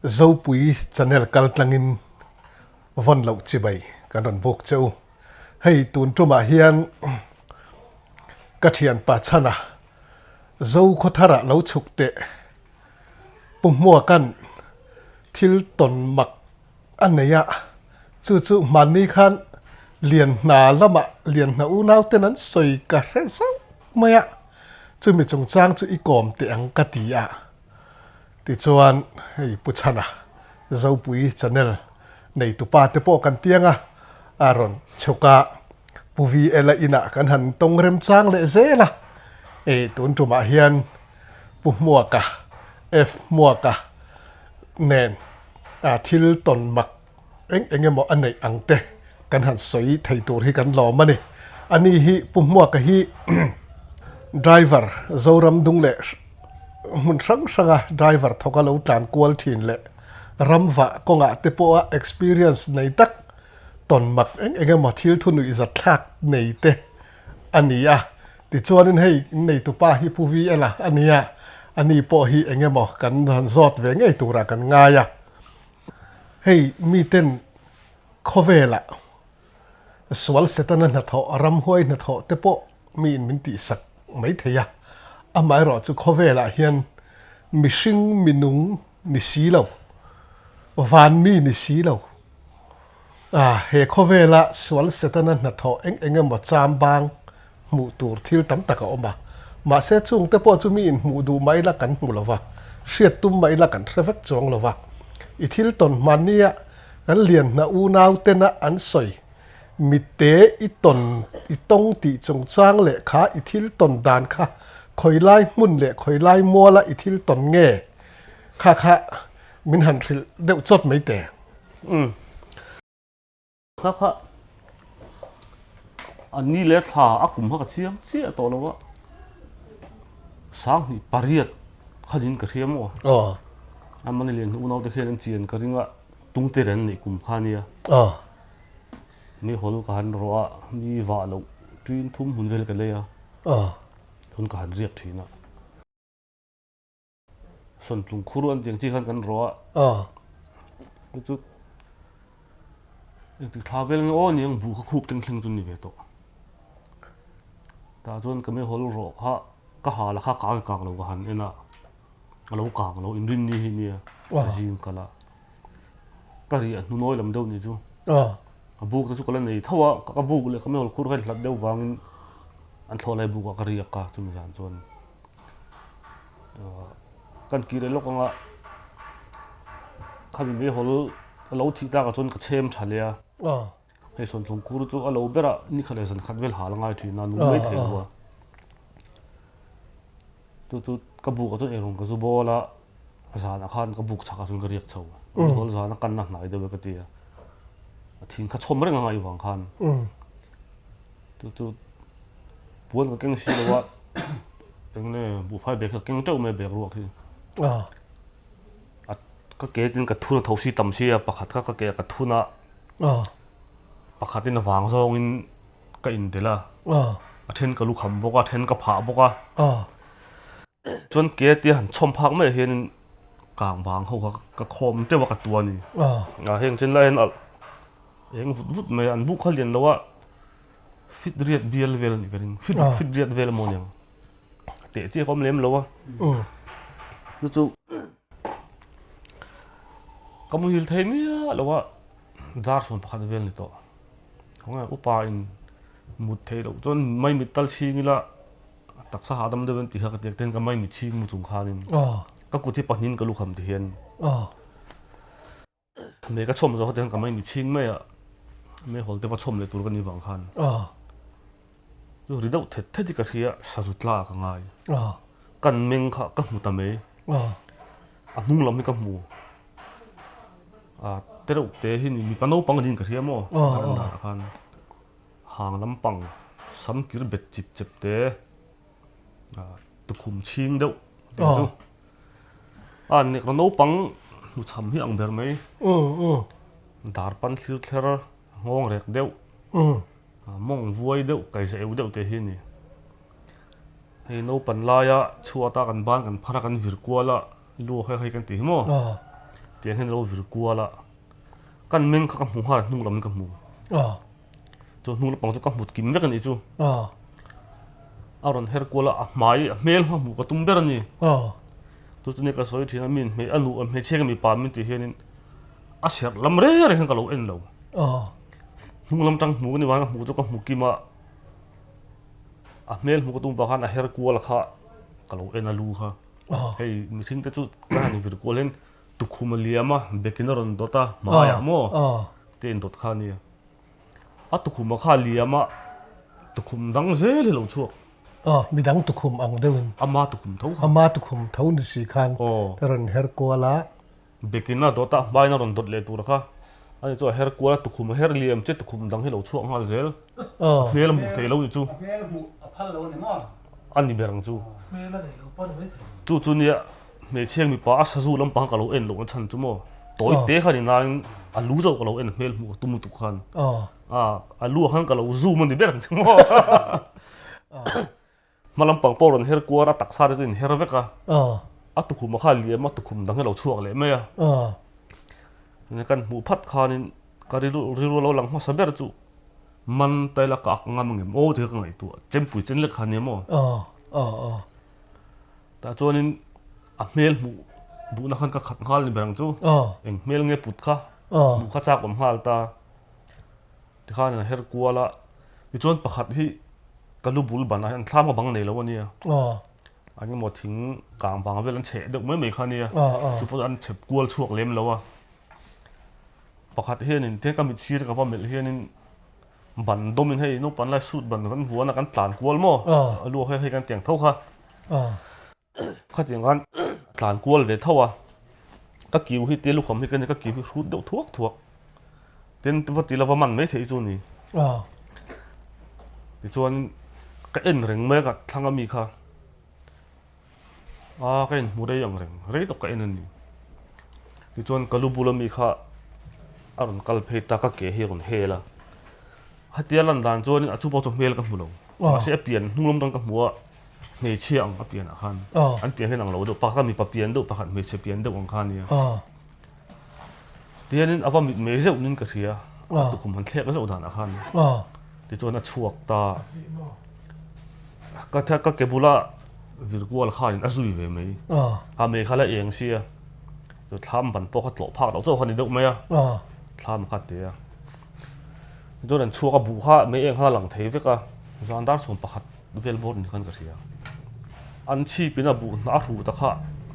Dâu bùi channel kal tlangin von lo chi bai kan ron bok cheu hei tun tuma hian ka thian pa chana dâu kho thara lo chuk te pumua kan thil ton mak aneya chu chu mani khan liền na lama liền na u nau tenan soi ka hre sau maya chu mi chung chang chu i kom te ang ka ti a ti chuan hei puchana dâu bùi channel nei tu pa te po kan tianga aron choka puvi ela ina kan han tong rem chang le zela e tun tuma hian pu muaka f muaka nen a thil ton mak engemo anei angte kan han soi thei tur hi kan lo mani ani hi pu muaka hi driver zoram dung le mun sang sanga driver thoka lo tlan kwal thin le ramwa konga te po experience nei tak ton mak engemo thil thunu izat thak nei te ania ti chuanin hei nei tu pa hi puvi ela ania ani po hi engemo kan han zot ve ngei tura kan ngaya hei mi ten khovela swal setana na tho ram hoi na tho te po mi in min ti sak mai theya amai ro chu khovela hian mishing minung ni silo van mi ni silo he khovela swal setana na tho engemo cham bang mu tur thil tam taka oma ma se chung te po chu mi in mu du mai la kan mu lova hriat tum mai la kan threvek chong lova i thil ton mania kan lian na u nau te na an soi mi te i ton i tong ti chung chang le kha i thil ton dan kha khoi lai mun le khoi lai mo la i thil ton nge kha min han thil deuh chot mai te kha anh ni le tha akum ha ka chiam chia to lo wa sang ni pariat khalin ka thiam o amani len u nau te khen chian ka ringa tung te ren ni kum khania ni hol ka han ro a ni wa lo twin thum hun vel ka le ya hun ka han riak thina son tlung khuruan tiang chi khan kan ro a chu ti thavel nge o niang bu kha khup teng thling tu ni ve to ta chon ka me hol ro kha ka ha la kha ka lo ka han ena alo ka lo in rin ni hi ni jing kala ka ri nu noi lam deu ni chu a buk ta chu kala nei thawa ka buk le ka me hol khur kha hlat deu wangin an thlolai bu ka ri ka chu mi jan chon kan ki le lokanga kha me hol alo thi ta ka chon ka chem thalia hei son tlung kur chu alo bera ni khale san khat vel hala ngai thi na nu mai the wa tu ka bu ka chu erong ka chu bola sa na khan ka buk chaka sun ka riak chho hol za na kan na nai de ka ti a thin kha chom reng ngai wang khan tu buan ka keng si lo wa eng ne bu phai be ka keng tau me be ruak hi ka ke tin ka thuna thosi tam si a pakhat ka ke ka thuna pakhat in wang zong in ka in dela a then ka lu kham boka then ka pha boka chon ke ti han chom phak me hen kang bang ho ka khom te wa ka tua ni heng chen la hen al heng vut me an bu khalian lo wa fit riat bial vel ni karin fit riat vel mo nyang te ti khom lem lo wa chu kamu hil thei mi lo wa dar son pakhat vel ni to khonga upa in mut thei lo chon mai mi tal si ngila taksa hadam de ben ti kha ka tek ten ka mai mi chi mu chung khanin ka ku thi pahnin ka lu kham ti hian me ka chom zo ten ka mai mi ching me a me hol te pa chom le tur ka ni wang khan chu ri dau the ti ka khia sa zu tla ka ngai kan meng kha ka mu ta me a hnung lam ka mu te ro te hin mi pa no pang din ka khia mo khan hang lam pang sam kir bet chip chep te tu khum ching deuh chu an nek no pang nu cham hi ang ber mai dar pan thlir thler ngong rek deuh mong vuai deuh kai se eu deuh te hi ni hei no pan la ya chuata kan ban kan phara kan vir kwala lu hai kan ti mo tiền hen lo vir qua la kan meng ka mu ha nung lam ka mu cho nung lam pang cho ka mu kim ve kan ni chu aron her kwa la mai mel ha mu ka tum ber ni tu chu ne ka soi thina min me anu me cheng mi pa min ti hianin a ser lam re re han ka lo en lo nung lam tang mu ni wa mu cho ka mu ki ma a mel mu ka tum ba han a her kwa la kha ka lo en a lu ha hei mi thing te chu ka ni vir kwa len tu khuma liama bekina ron dota ma ya mo ten dot kha ni a tu khuma kha liama tu khum dang zel lo chu mi dang tu khum ang deun ama tu khum tho ama tu khum thau ni si khan taron her ko la bekina dota bai na ron dot le tur kha ani chu her kwa tu khum her liam che tu khum dang he lo chu nga zel mel mu te lo ni chu mel mu a phal lo ni mo ani berang chu mel la dei lo pon mai chu chu ni me cheng mi pa sa zu lam pang ka lo en lo chan chu mo toi te kha ni nang a lu zo ka lo en mel mu tu mu tu khan a lu han ka lo zu man di berang chu mo malam pang poron her kwa ra tak sa de in her veka a tu khum kha li ma tu khum dang he lo chuak le me ya ne kan mu phat khanin ka ri ru lo lang ma sa ber chu man tai la ka ngam ngem o the ka ngai tu chem pui chen le khan ne mo ta chuanin a mel mu bu na khan ka khat ngal ni berang chu eng mel nge put kha mu kha chak om hal ta ti khan na her kwa la ti chuan pakhat hi kalu bul ban an thlam bang nei lo ani ani mo thing kang bang vel an che deuh mai mai kha ni chu po an chep kual chuak lem lo a pakhat hianin te ka mi chir ka pa mel hianin ban domin hei no pan lai suit ban kan vuana kan tlan kual mo alu hei kan tiang tho kha kha tiang kan tlan kual ve thawa ka kiu hi te lu kham hi kan ka kiu hi hrut deuh thuak thuak ten tu ti lova man mai thei chu ni ti chuan ka en reng me ka thanga mi kha ka en mu re yang rei to ka en ni ti chuan kalu bula mi kha aron kal phei ta ka ke hi ron hela hatia lan dan chuan a chu po chu mel ka mu lo a se pian hnulom dang ka muwa me chiang a pian a khan an pian he nang lo do pa ka mi pa pian do pa khan me che pian do ang khan ni tianin awa mi me zeu nin ka ria tu khum han thlek a zo dan a khan ti chuan a chuak ta ka tha ka ke bula virkual khan a zui ve mai ha me khala eng sia to thlam ban po kha tlo phak lo zo khan ni deuh mai a thlam kha te a doran chuaka bu kha me eng kha lang thei veka zandar chhum pakhat vel bor ni khan ka ria an chi pina bu na ru ta kha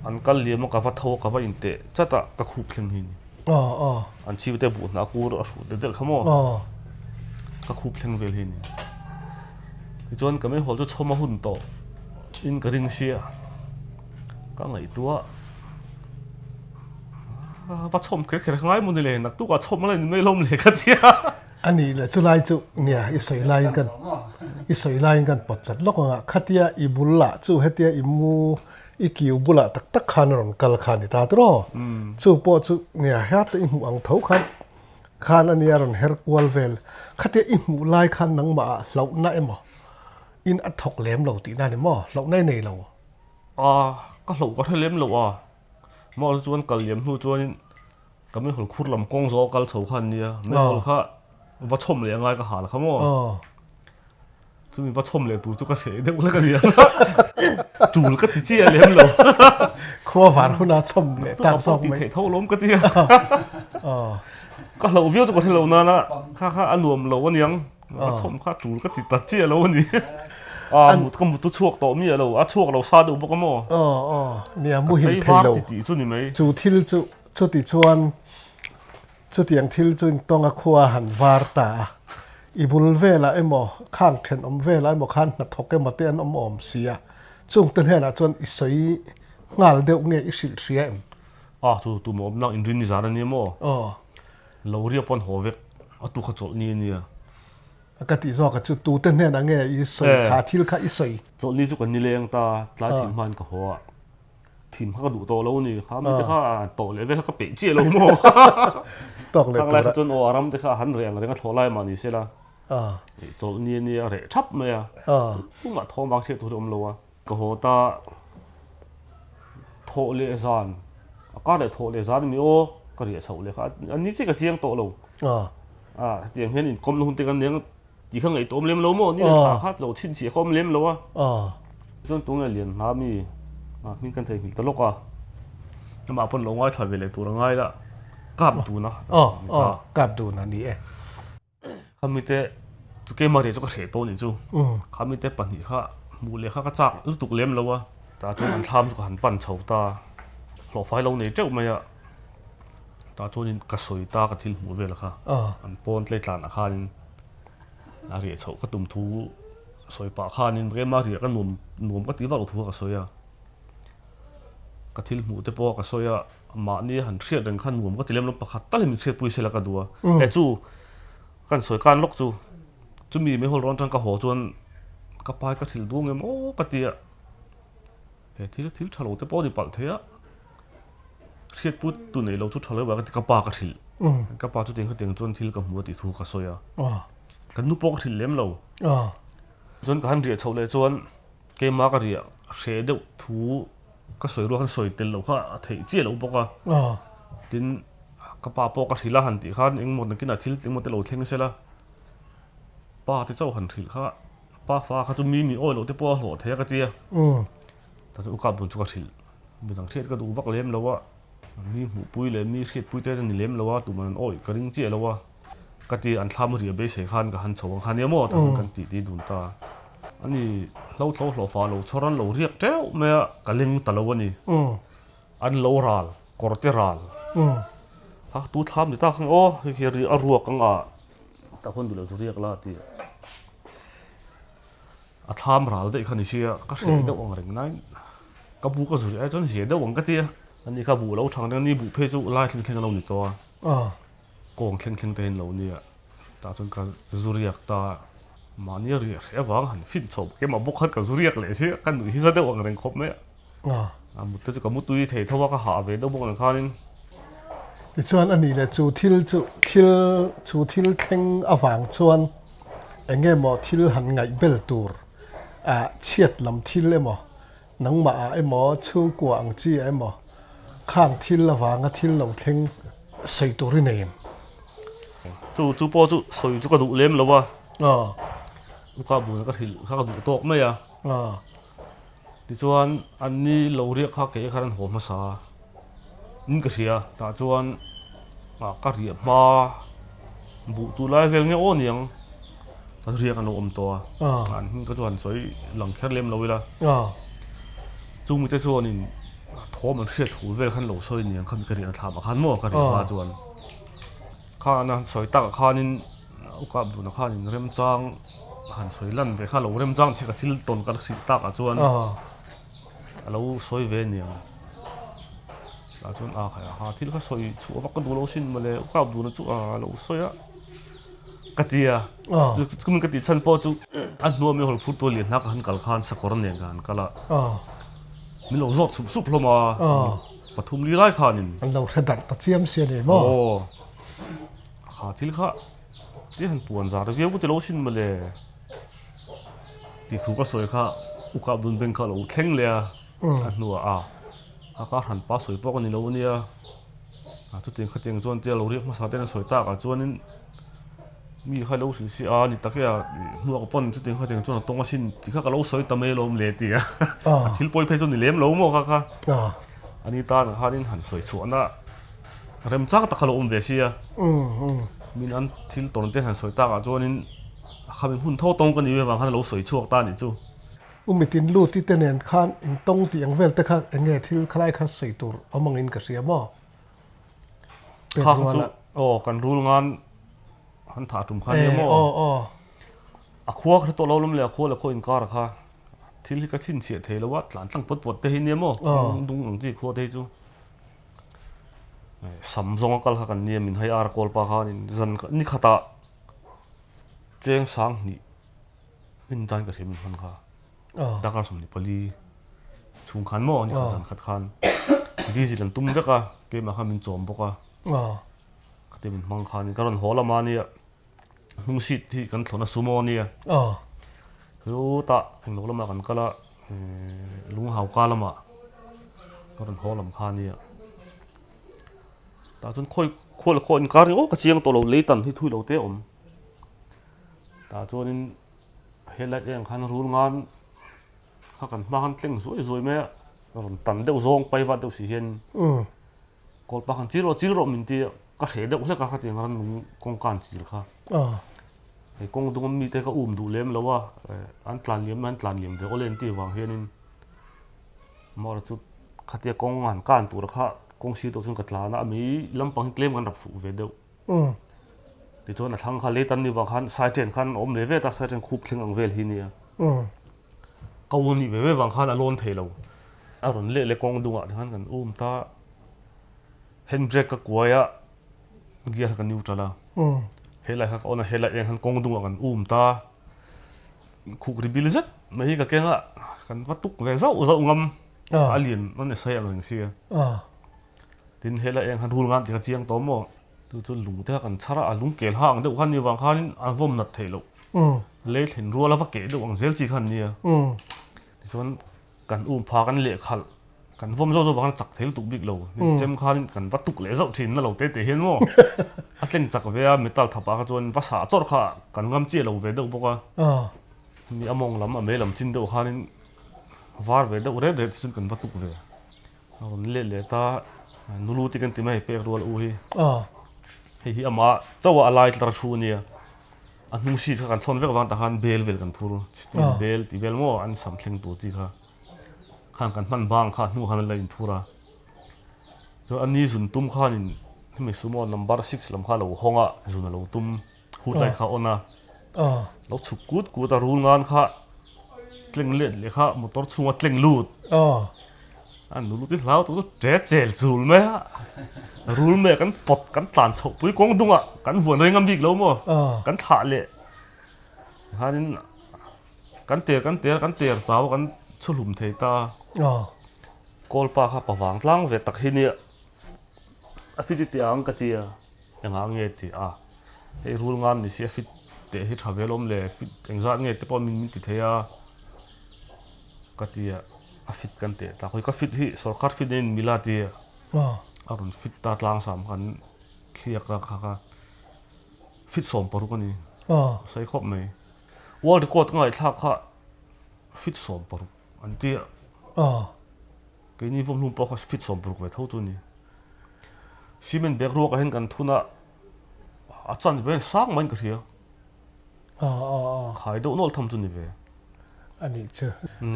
an kal liam ka va tho ka va inte chata ka khup thleng hin an chi te bu na kur a ru de del khamo ka khup thleng vel hin chuan ka me hol chu chhoma hun to in ka ring sia ka ngai tua va chhom kher kher ngai mun le nak tu ka chhom la me lom le ka tia ani la chulai chu nia isoi lai kan pot chat lok nga khatia ibulla chu hetia imu ikiu bula tak tak khan ron kal khan ta tro chu po chu nia hat imu ang thau khan ania ron her kwal vel khatia imu lai khan nang ma lo na emo in a thok lem lo ti na ni mo lo nei nei lo ka lo ka thlem lo mo chuan kal yem hu chuan ka me hol khur lam kong zo kal chho khan nia me hol kha va chom le ngai ka hal khamo chu mi va chom le tu chu ka he de ula ka nia chul ka ti chi lem lo khwa var huna chom le ta sok mai the tho lom ka ti ka lo view chu ka thelo na na kha anuam lo aniang va chom kha chul ka ti ta chi lo ni mut ka mut tu chuak to mi lo a chuak lo sa do bo ka mo nia mu hin thei lo ti chu ni mai chu thil chu ti chuan chu tiang thil chu tonga khua han var ta ibul vela emo khang then om vela emo khan na thoke mate an om sia chung ten hena chon isoi ngal deuh nge isil ria em tu mo na in rin ni zara ni mo lo ri pon hovek atu kha chol ni nia ka ti zo ka chu tu ten hena nge isoi kha thil kha isoi chol ni chu kan ni leng ta tla thim man ka ho thim kha du to lo ni kha mi te kha to le ve kha pe chi lo mo tok le tu la chon o aram te kha han reng renga tholai ma ni se la chol ni re thap me ya tu ma thom bang the tu dom lo wa ka ho ta tho le zan ka le tho le zan mi o ก็เรียกเฉาเลยครับอันนี้ที่กระเจียงโตเรา เตียงเห็นกลมลงตีกันเลี้ยงจีข้างไอ้ตัวเลี้ยงเราหมดนี่ขาหัดเราชิ้นเสียข้อมเลี้ยงเราจนตัวเงี้ยเลี้ยงน้ำมีกันเถอะหินตลกน้ำมาพ่นลงไว้ถอยไปเลยตัวง่ายละกลับดูนะกลับดูนะนี่เขามีแต่ตุกเกมาเรียจุกเสียตัวนี่จูเขามีแต่ปัญหาข้ามูเลยข้าก็จักรู้ตุกเลี้ยงเราแต่จนอันทำจุกหันปั่นเฉาตาหลอกไฟเราเนี่ยเจ้าไม่ตาจนกระสวยตากระทิลหัวเวลค่ะอันปนเล็ดหลานอาคารอาเรียเฉากระตุ่มทูสวยปากข้านินเรียมาเรียกันหนุ่มก็ตีว่าเราทูกระสวยกระทิลหัวเตปอกระสวยมานี่หันเทียดเดินขั้นหนุ่มก็ตีเล่มลงประคัดตั้งเลยมีเทียดปุยเสลกันดัวจูกันสวยการลกจูมีไม่หัวร้อนจังกระหัวจนกระปายกระทิลดวงเงี้ยโอ้กระเตียทิลฉลองเตปอดีปัลเทียเทียดพูดตัวไหนเราชุดทะเลแบบกระปากระถิลกระปาจุดเตียงเขาเตียงจนทิลกับหัวติดทูกระสวยกันนุปกระถิลเลี้ยมเราจนการเรียเฉาเลยจนเกมมากระเรียเสด็จทูก็สวยรัวกันสวยเต็มเราค่ะเที่ยเจี๊ยเราปกดินกระปาปกระถิลละหันติข้านเองหมดนักกินอาทิลเองหมดแต่เราเที่ยงเสียละป้าที่เจ้าหันถิลค่ะป้าฟ้าเขาจะมีอ้อยเราที่ป้าหัวเทียกระเจียแต่อุกาบุญจุกระถิลมีต่างเทศก็ดูวักเลี้ยมแล้วว่ามีหมูปุ้ยเลยมีเขียดปุ้ยเต้นนี่เลี้ยมแล้วว่าตัวมันอ้อยกระดิ่งเจี๊ยแล้วว่ากติอันทำเรียบไปเสียขันกับหันโฉงขันเนี้ยมั่วแต่กันตีดุนตาอันนี้เราเท่าเราฟ้าเราชรันเราเรียกเจ้าเมื่อกะลิงตะลวันนี้อันเรารัลกอร์เตรัลฮะตู้ทำนี่ตาข้างโอ้เฮียรีอรัวกังแต่คนดูเราจะเรียกละตีอาทำรัลได้ขันนี้เชียก็เสียเดาวังเร่งนั้นกบูก็สุดไอ้จนเสียเดาวังก็ตีอันนี้กบูเราทางนี้บุเพจุไล่ทิ้งเราหนีตัวกองทิ้งเต็นเราเนี่ยตาจนก็จะเรียกตามาเนี่ยเรียกไอ้หวังหันฟินชอบแกมาบุกขัดกับเรียกเลยใช่กันดูที่จะได้หวังเร่งครบไหมมุดจะกับมุดตุยเททว่าก็หาเวดบุกหลังคานี่ที่ชวนอันนี้แหละจูทิลแข่งอวังชวนเองเงี้ยมอทิลหันไงเบลตูร์เชียดลำทิลเอ็มอนังมาไอ้หมอชูกวางจีไอ้หมอข้างทิลละวางทิลเราแข่งใส่ตัวนี่เองจูปอจูสวยจูกระดูเลี้ยมแล้ววะลูกค้าบุญก็ถิลข้ากระดูโต๊ะไม่ที่ชวนอันนี้เราเรียกข้าเก๋ข้ารันหัวมาซานี่ก็เสียแต่ชวนก็เรียกมาบุตุไล่เรื่องเงี้ยโอ้เนี่ยถ้าเรียกกันเราตัวอันนี้ก็ชวนสวยหลังแค่เลี้ยมเราเวลาจูมีแต่ชวนนี่ท้อมันเครียดหูเวลขั้นเราสวยเนี่ยเขามีกระเรียนถามขั้นมั่วกระเรียนมาชวนข้านะสวยตักข้านี่อุกาบุญข้านี่เริ่มจ้างหันสวยลั่นไปข้าเราเริ่มจ้างที่กระทิลต้นกระทิลตักจวนเราสวยเวเนี่ยจวนใครหาที่เขาสวยชัวร์ก็ดูเราชินมาเลยอุกาบุญจู่เราสวยกะตีก็มันกะตีฉันพอจู่อันนัวมีคนพูดตัวเลี้ยงนักหันกัลขานสักคนเนี่ยกันกัละมีเราจดสุบลงมาปฐุมลีไล่ขานินเราถนัดตัดเสียมเสียเลยมั้งขาที่ข้าที่หันปวนจากเรียกว่าจะเราชินมาเลยที่สุก็สวยข้าอุกาบุญเป็นข้าเราเข่งเลยอันนัวอาการหันป้าสวยปกนี่เราเนี่ยจุดเด่นข้าเจงจวนเจ้าเราเรียกมาสาเต้นสวยตากจวนนี่มีใครเราสินี่ตะเกียหัวกระป๋นจุดเด่นข้าเจงจวนตรงมาชินที่ข้าก็เราสวยตะเมลมเลตีทิลปอยเพจจนนี่เลี้ยมเราหมดข้าอันนี้ตาข้านี่หันสวยชวนน่ะเริ่มจากตะขลุ่มเวชีมีนั้นทิลตอนเต้นหันสวยตากจวนนี่ข้าเป็นหุ่นเท่าตรงกันนี่เว้ยบางครั้งเราสวยชั่วตานี่จู่มีตินลูที่เต้นเองข้านอิงตรงที่ยังเวลแต่ข้าเองเงี้ยทิลคล้ายข้าใส่ตัวเอามังอินกับเสียมั้งข้าจู่กันรู้งานหันถาถุ่มขันเนี่ยมั้งขั้วคือตัวเราล้มเลยขั้วแล้วขั้วอินการ์ค่ะทิลก็ชินเสียเทแล้วว่าหลานตั้งปวดเตะเนี่ยมั้งดุงหลังจีขั้วเทจู่สัมซองกัลกันเนี่ยมินให้อาร์กอลปาข้านี่ขัดเจ้งสังนี่มินตันกับเทมินพันข้าดักการสมนิปลีชุงขันมั้งนี่ขัดสันขัดขันดีสิลันตุ้มเด็กเกมมาข้ามินโจมปกก็เต็มมังคันการันหัวละมาเนี่ยนุ่งสิทธิ์กันถอนสุโมเนี่ยรู้ตาเห็นลูกละมากันก็ละลุงหาวกาละมาการันหัวลำคาเนี่ย ตาจนคนการโอ้กระเจียงตัวเราเลยตันที่ทุยเราเตะตาจนเฮลัดเองคันรู้งานข้ากันมาคันเต็งสวยแม่ตันเดียวซองไปวัดเดียวสิเห็นกอลปาคันจีโร่มินตีก็เห็นเดียวเล็กก็ตีงานกองการจีค่ะไอ้กองตรงมีแต่ก็ดูเลี้ยมแล้วว่าอันตรายเลี้ยมเดี๋ยวก็เล่นตีวางเห็นมอร์จุดขัดเตียกองงานการตัวละค่ะกองชีตัวสุนกัดลานะมีลำปังเกลมกันรับฝูเวเดียวที่จวนทั้งคันเลตันนี่บางคันสายเจนคันอมเลเวตาสายเจนคูบทิ้งอังเวลที่นี่ก็วันนี้เวบางคันอารมณ์เทเราอารมณ์เละกองดูอ่ะที่คันกันตาเฮนเบรกก็กลัวอ่ะเกียร์กันนิวตลาเฮลัยครับเอาเฮลัยเองคันกองดูอ่ะกันตาคุกริบิลเซ็ตไม่ให้กับแกงอ่ะกันวัตถุเวเจ้างำอาเลียนนั่นใช่อะไรอย่างเงี้ยทีนี้เฮลัยเองคันรูงานที่กระเจียงตัวมั่วตัวจนลุงเท่ากันชาระลุงเกลห่างเดี๋ยวคันนี้บางคันอันวมนัดเทลเละเห็นรัวแล้วว่าเกลเดี๋ยวอังเซลจีคันนี้ที่จนกันพากันเละขัดกันวมโซ่บางคันจักเทลตุกบิ๊กเราเจมคันกันวัตถุเละเจ้าถิ่นนั่นเราเตะเห็นมั่วอันเล่นจักเวียเมตัลทับปากจนภาษาจอดค่ะกันงำเจี๊ยเราเวเดี๋ยวบอกว่ามีอมองลำเมลำจินเดี๋ยวคันนี้วาร์เวเดี๋ยวเรื่อยๆจนกันวัตถุเวเอาเละตานูรูที่กันที่ไม่เปรัวอุ้ยเฮียมาเจ้าอะไรตระชูเนี่ยอันนุ่งชีทกันทนเวกบางตาหันเบลกันพูดเบลที่เบลมั่วอันสำคัญตัวจีค่ะข้างกันมันบางข้านู่หันเลยพูดแล้วอันนี้สุนตุ้มข้านี่ที่ไม่สมมตินัมบาร์6ลำข้าเราห้องอ่ะสุนเราตุ้มหูใจข้าอ่อนนะเราฉุกกูตารู้งานข้าเล่งเล่นเลยข้ามอเตอร์ชัวเล่งลูดอันนู้นที่เราตัวเจ๊เจลจูลไหมฮะรูลเมกันปดกันตันฉกปุ้ยกงดุงอ่ะกันหัวเรงกันบิ๊กแล้วมั้งกันถ่าเละฮะนี่กันเตียจ้าวกันชุลุมเทตากอลปาข้าปะวางล่างเวตักที่นี่อฟิตที่อังกตียังอังเงตีไอ้รูลงานนี่เสียฟิตเตะที่ทำเวลมเลยฟิตยังจะเงตีปอมินติเทียกตีฟิตกันเตะแต่คนก็ฟิตที่สกัดฟิตในมิลาตีอารมณ์ฟิตตาตลางสามกันเคลียร์กันค่ะฟิตสมปรุกันนี่ใส่ครบไหมว่าที่กดง่ายท่าค่ะฟิตสมปรุอันที่ก็นี่ผมรู้ปะว่าฟิตสมปรุไว้เท่าตัวนี้ซีเมนเบรกรัวกันเห็นกันทุนอ่ะอาจารย์เป็นสร้างมันก็เทียขายดูโน่นทำจุนนี่เว้อันนี้เจอ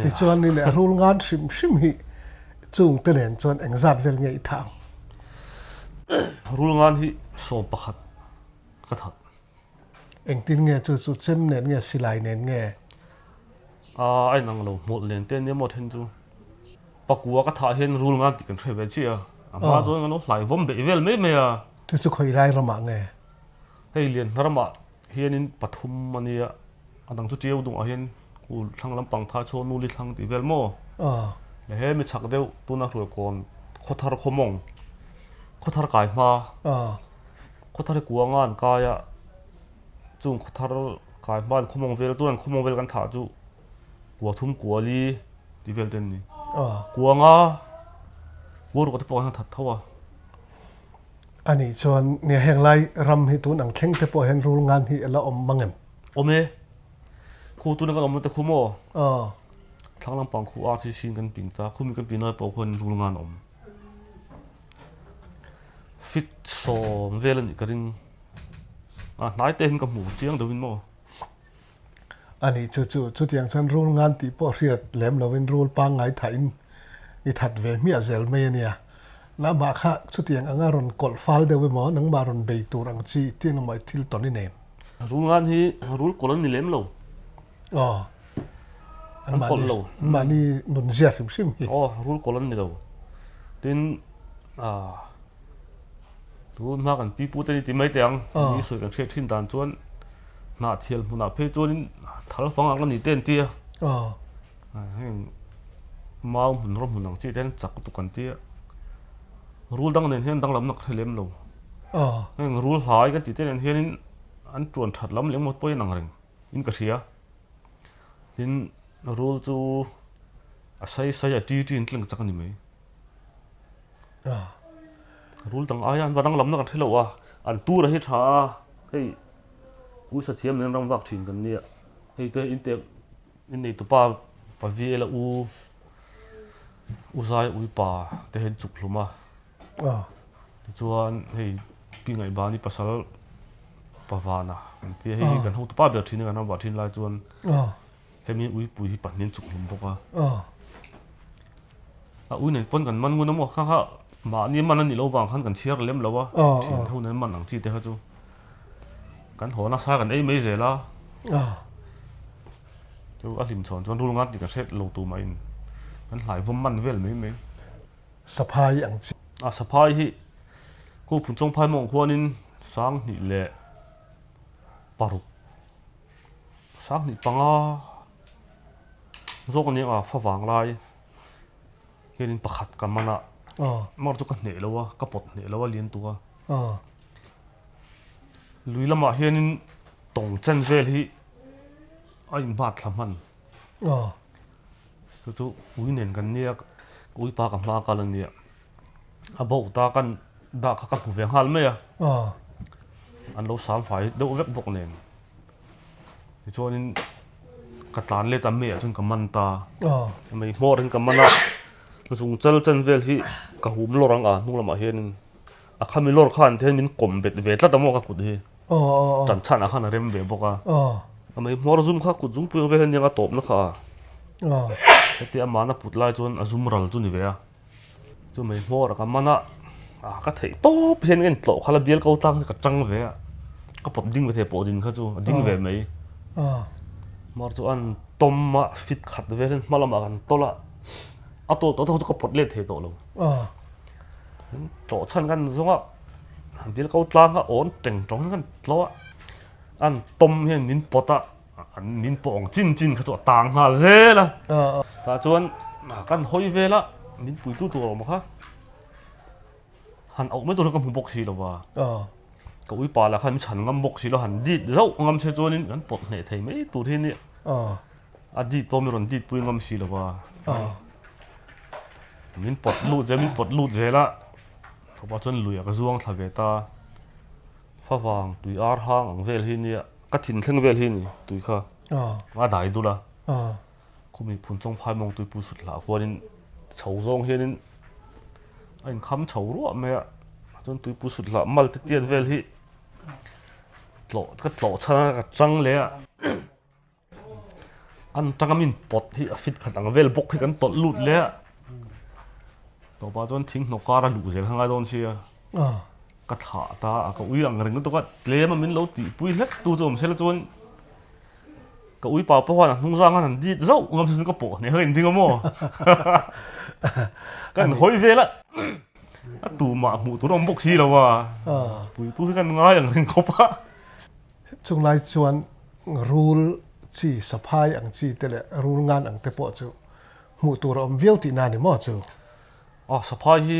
ที่ชวนนี่แหละรูงานชิมฮิจุงเตเลนชวนเอ็งซัดเวลไงทางรูงานที่สอบประคัดกระทัดเอ็งตินเงี้ยจุดเส้นเนี่ยเงี้ยสิไลเน้นเงี้ยไอ้นังเราหมดเรียนเต้นเนี่ยหมดเห็นจูปักวัวกระทัดเห็นรูงานติดกันเทเวชีอ่ะมาจนกันเนาะหลายวอมเบเวลไม่ที่จะคอยไล่ระมังไงให้เรียนระมังเฮียนินปฐุมมันเนี่ยอันดังจุดเดียวดวงเห็นกูทั้งลำปังท่าโชนูลิทั้งติเวลโม่แล้วเฮ้ไม่ชักเดียวตัวนักเรียนก่อนโคตรขมงโคตรกายมาโคตรกัวงานกายจุงโคตรกายบ้านขมงเวลตัวนั้นขมงเวลกันท่าจูกัวทุ่มกัวลีติเวลเดนนี่กัวงากัวรู้ก็จะปอนทัดเท่าอันนี้ชวนเนี่ยแห่งไรรำให้ตัวหนังเข่งจะปล่อยแห่งรูงานที่เราอมบังเงินอมครูตัวนั้นก็อมแต่ครูโม่ทั้งลำปังครูอาร์ติชินกันปิ่นตาครูมีกันปิ่นน้อยปอคนรูงานอมฟิตสมเวลนี่ก็ริงนายเต้นกับหมูเจียงเดวินโม่อันนี้จุดอย่างฉันรูงานที่ปอเรียดแหลมเราเป็นรูปังไงถ่ายนี่ถัดเวมีอะไรเมเนี่ยน้ำมาค่ะสุดอย่างงานรอนกอลฟัลเดวิมอนังมารอนเบย์ตัวรังจีที่น้องมาทิลตอนนี้เนมรูงานที่รูกอลันนี่เล่มเราอันมานี่นุนเสียริมซิมรูกอลันนี่เราทีนรูมากันปีปูเตนี่ที่ไม่เตียงมีส่วนกันเทียบทิ้งด่านจวนหน้าเทียลมุนาเพจวนทัลฟังกันนี่เต้นเตี้ยให้มาหุ่นรบหุ่นหนังจีเต้นจักตุกันเตี้ยรูดังเนี่ยเห็นดังลำนักเล่มเราให้รูหายกันที่เต้นเห็นอันจวนถัดลำเลี้ยงหมดไปนังเริงอินกระเทียดินรูจูใช้ตีนเลี้ยงจักนี่ไหม rul tang ai an wadang lam na kan thelo a an tu ra hi tha hei u sa thiam nen ram wak thin kan nia hei te in te in nei tu pa vi la u zai ui pa te hen chuk hluma chuan hei pi ngai ba ni pasal pavana ti hei kan hu tu pa ber thin kan wa thin lai chuan hemi ui pui hi panin chuk hlum boka a ui nei pon kan man ngun mo kha ma ni man ani lo wang khan kan thiar lem lawa thin hu nen man ang chi te ha chu kan hona sa kan ei mei zela chu a lim chon chuan rul ngat ti ka set lo tu mai in kan hlai vom man vel mei mei saphai ang chi saphai hi ko phun chong phai mong khuanin sang ni le paru sang ni panga zok ni a fa wang lai kenin pakhat kamana mar chu ka hne lowa ka pot hne lowa lian tuwa lui lama hianin tong chen vel hi a in bat thlam han chu ui nen kan nia ui pa ka hma ka lang nia a bo ta kan da kha ka hu ve hal me a an lo sam fai do vek bok nen chuanin ka tlan le tam me a chun ka man ta mai hmor in ka mana zung chal chen vel hi ka hum lorang a hnung lama hianin a khami lor khan the min kom bet ve tla tamo ka kut hi chan chan a khan rem ve boka mai hmor zum kha kut zum pu ve hen yang a top na kha heti amana putlai chuan a zum ral chu ni ve a chu mai hmor ka mana ka thei top hen gen tlo khala bial ko tang ka tang ve a ka pop ding ve the po din kha chu ding ve mai mar chu an tom ma fit khat ve hen malama kan tola a to ka pot le the to lo to chan kan zonga bial ko tlang ka on teng tong kan tlo an tom hen min pota an min pong chin kha chu tang hal zela ta chuan kan hoi vela min pui tu ma kha han au me tu ka mu bok si lo wa ka ui pa la khan chan ngam bok si lo han dit zau ngam se chuanin kan pot ne thei mai tu thi ni a dit po mi ron dit pui ngam si lo wa min pot lu je la to pa chuan lui ka zuang thla ve ta fa wang tui ar hang ang vel hi ni ka thin thleng vel hi ni tui kha nga dai du la khumi phun chong phai mong tui pu sut la khuanin chho zong hianin anh kham chho ru me chuan tui pu sut la mal te tian vel hi tlo chana ka chang le an tangamin pot hi a fit khat ang vel bok hi kan tot lut le to ba chuan thing no kara lu zel hanga don sia ka tha ta ka ui ang ring to ka tle ma min lo ti pui hlek tu chom sel chuan ka ui pa po han hnung zang han dit zau ngam sin ka po ne ha in ding mo kan hoi vela a tu ma mu tu rom bok si lo wa pui tu kan ngai ang ring ko pa chung lai chuan rule chi saphai ang chi tele rule ngan ang te po chu mu tur om viau ti na ni mo chu saphai hi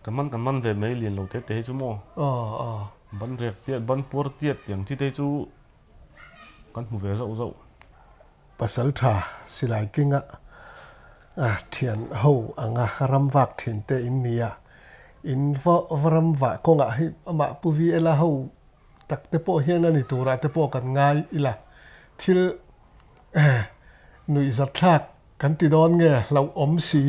kan man ve mai lien lo te chu mo ban rek tiat ban pur tiat yang chi te chu kan mu ve zau zau pasal tha silai kinga thian ho anga ram wak thin te in nia in ram wa ko nga hi ama pu vi ela ho tak te po hian ani tura te po kan ngai ila thil nui zat thak kan ti don nge lo om si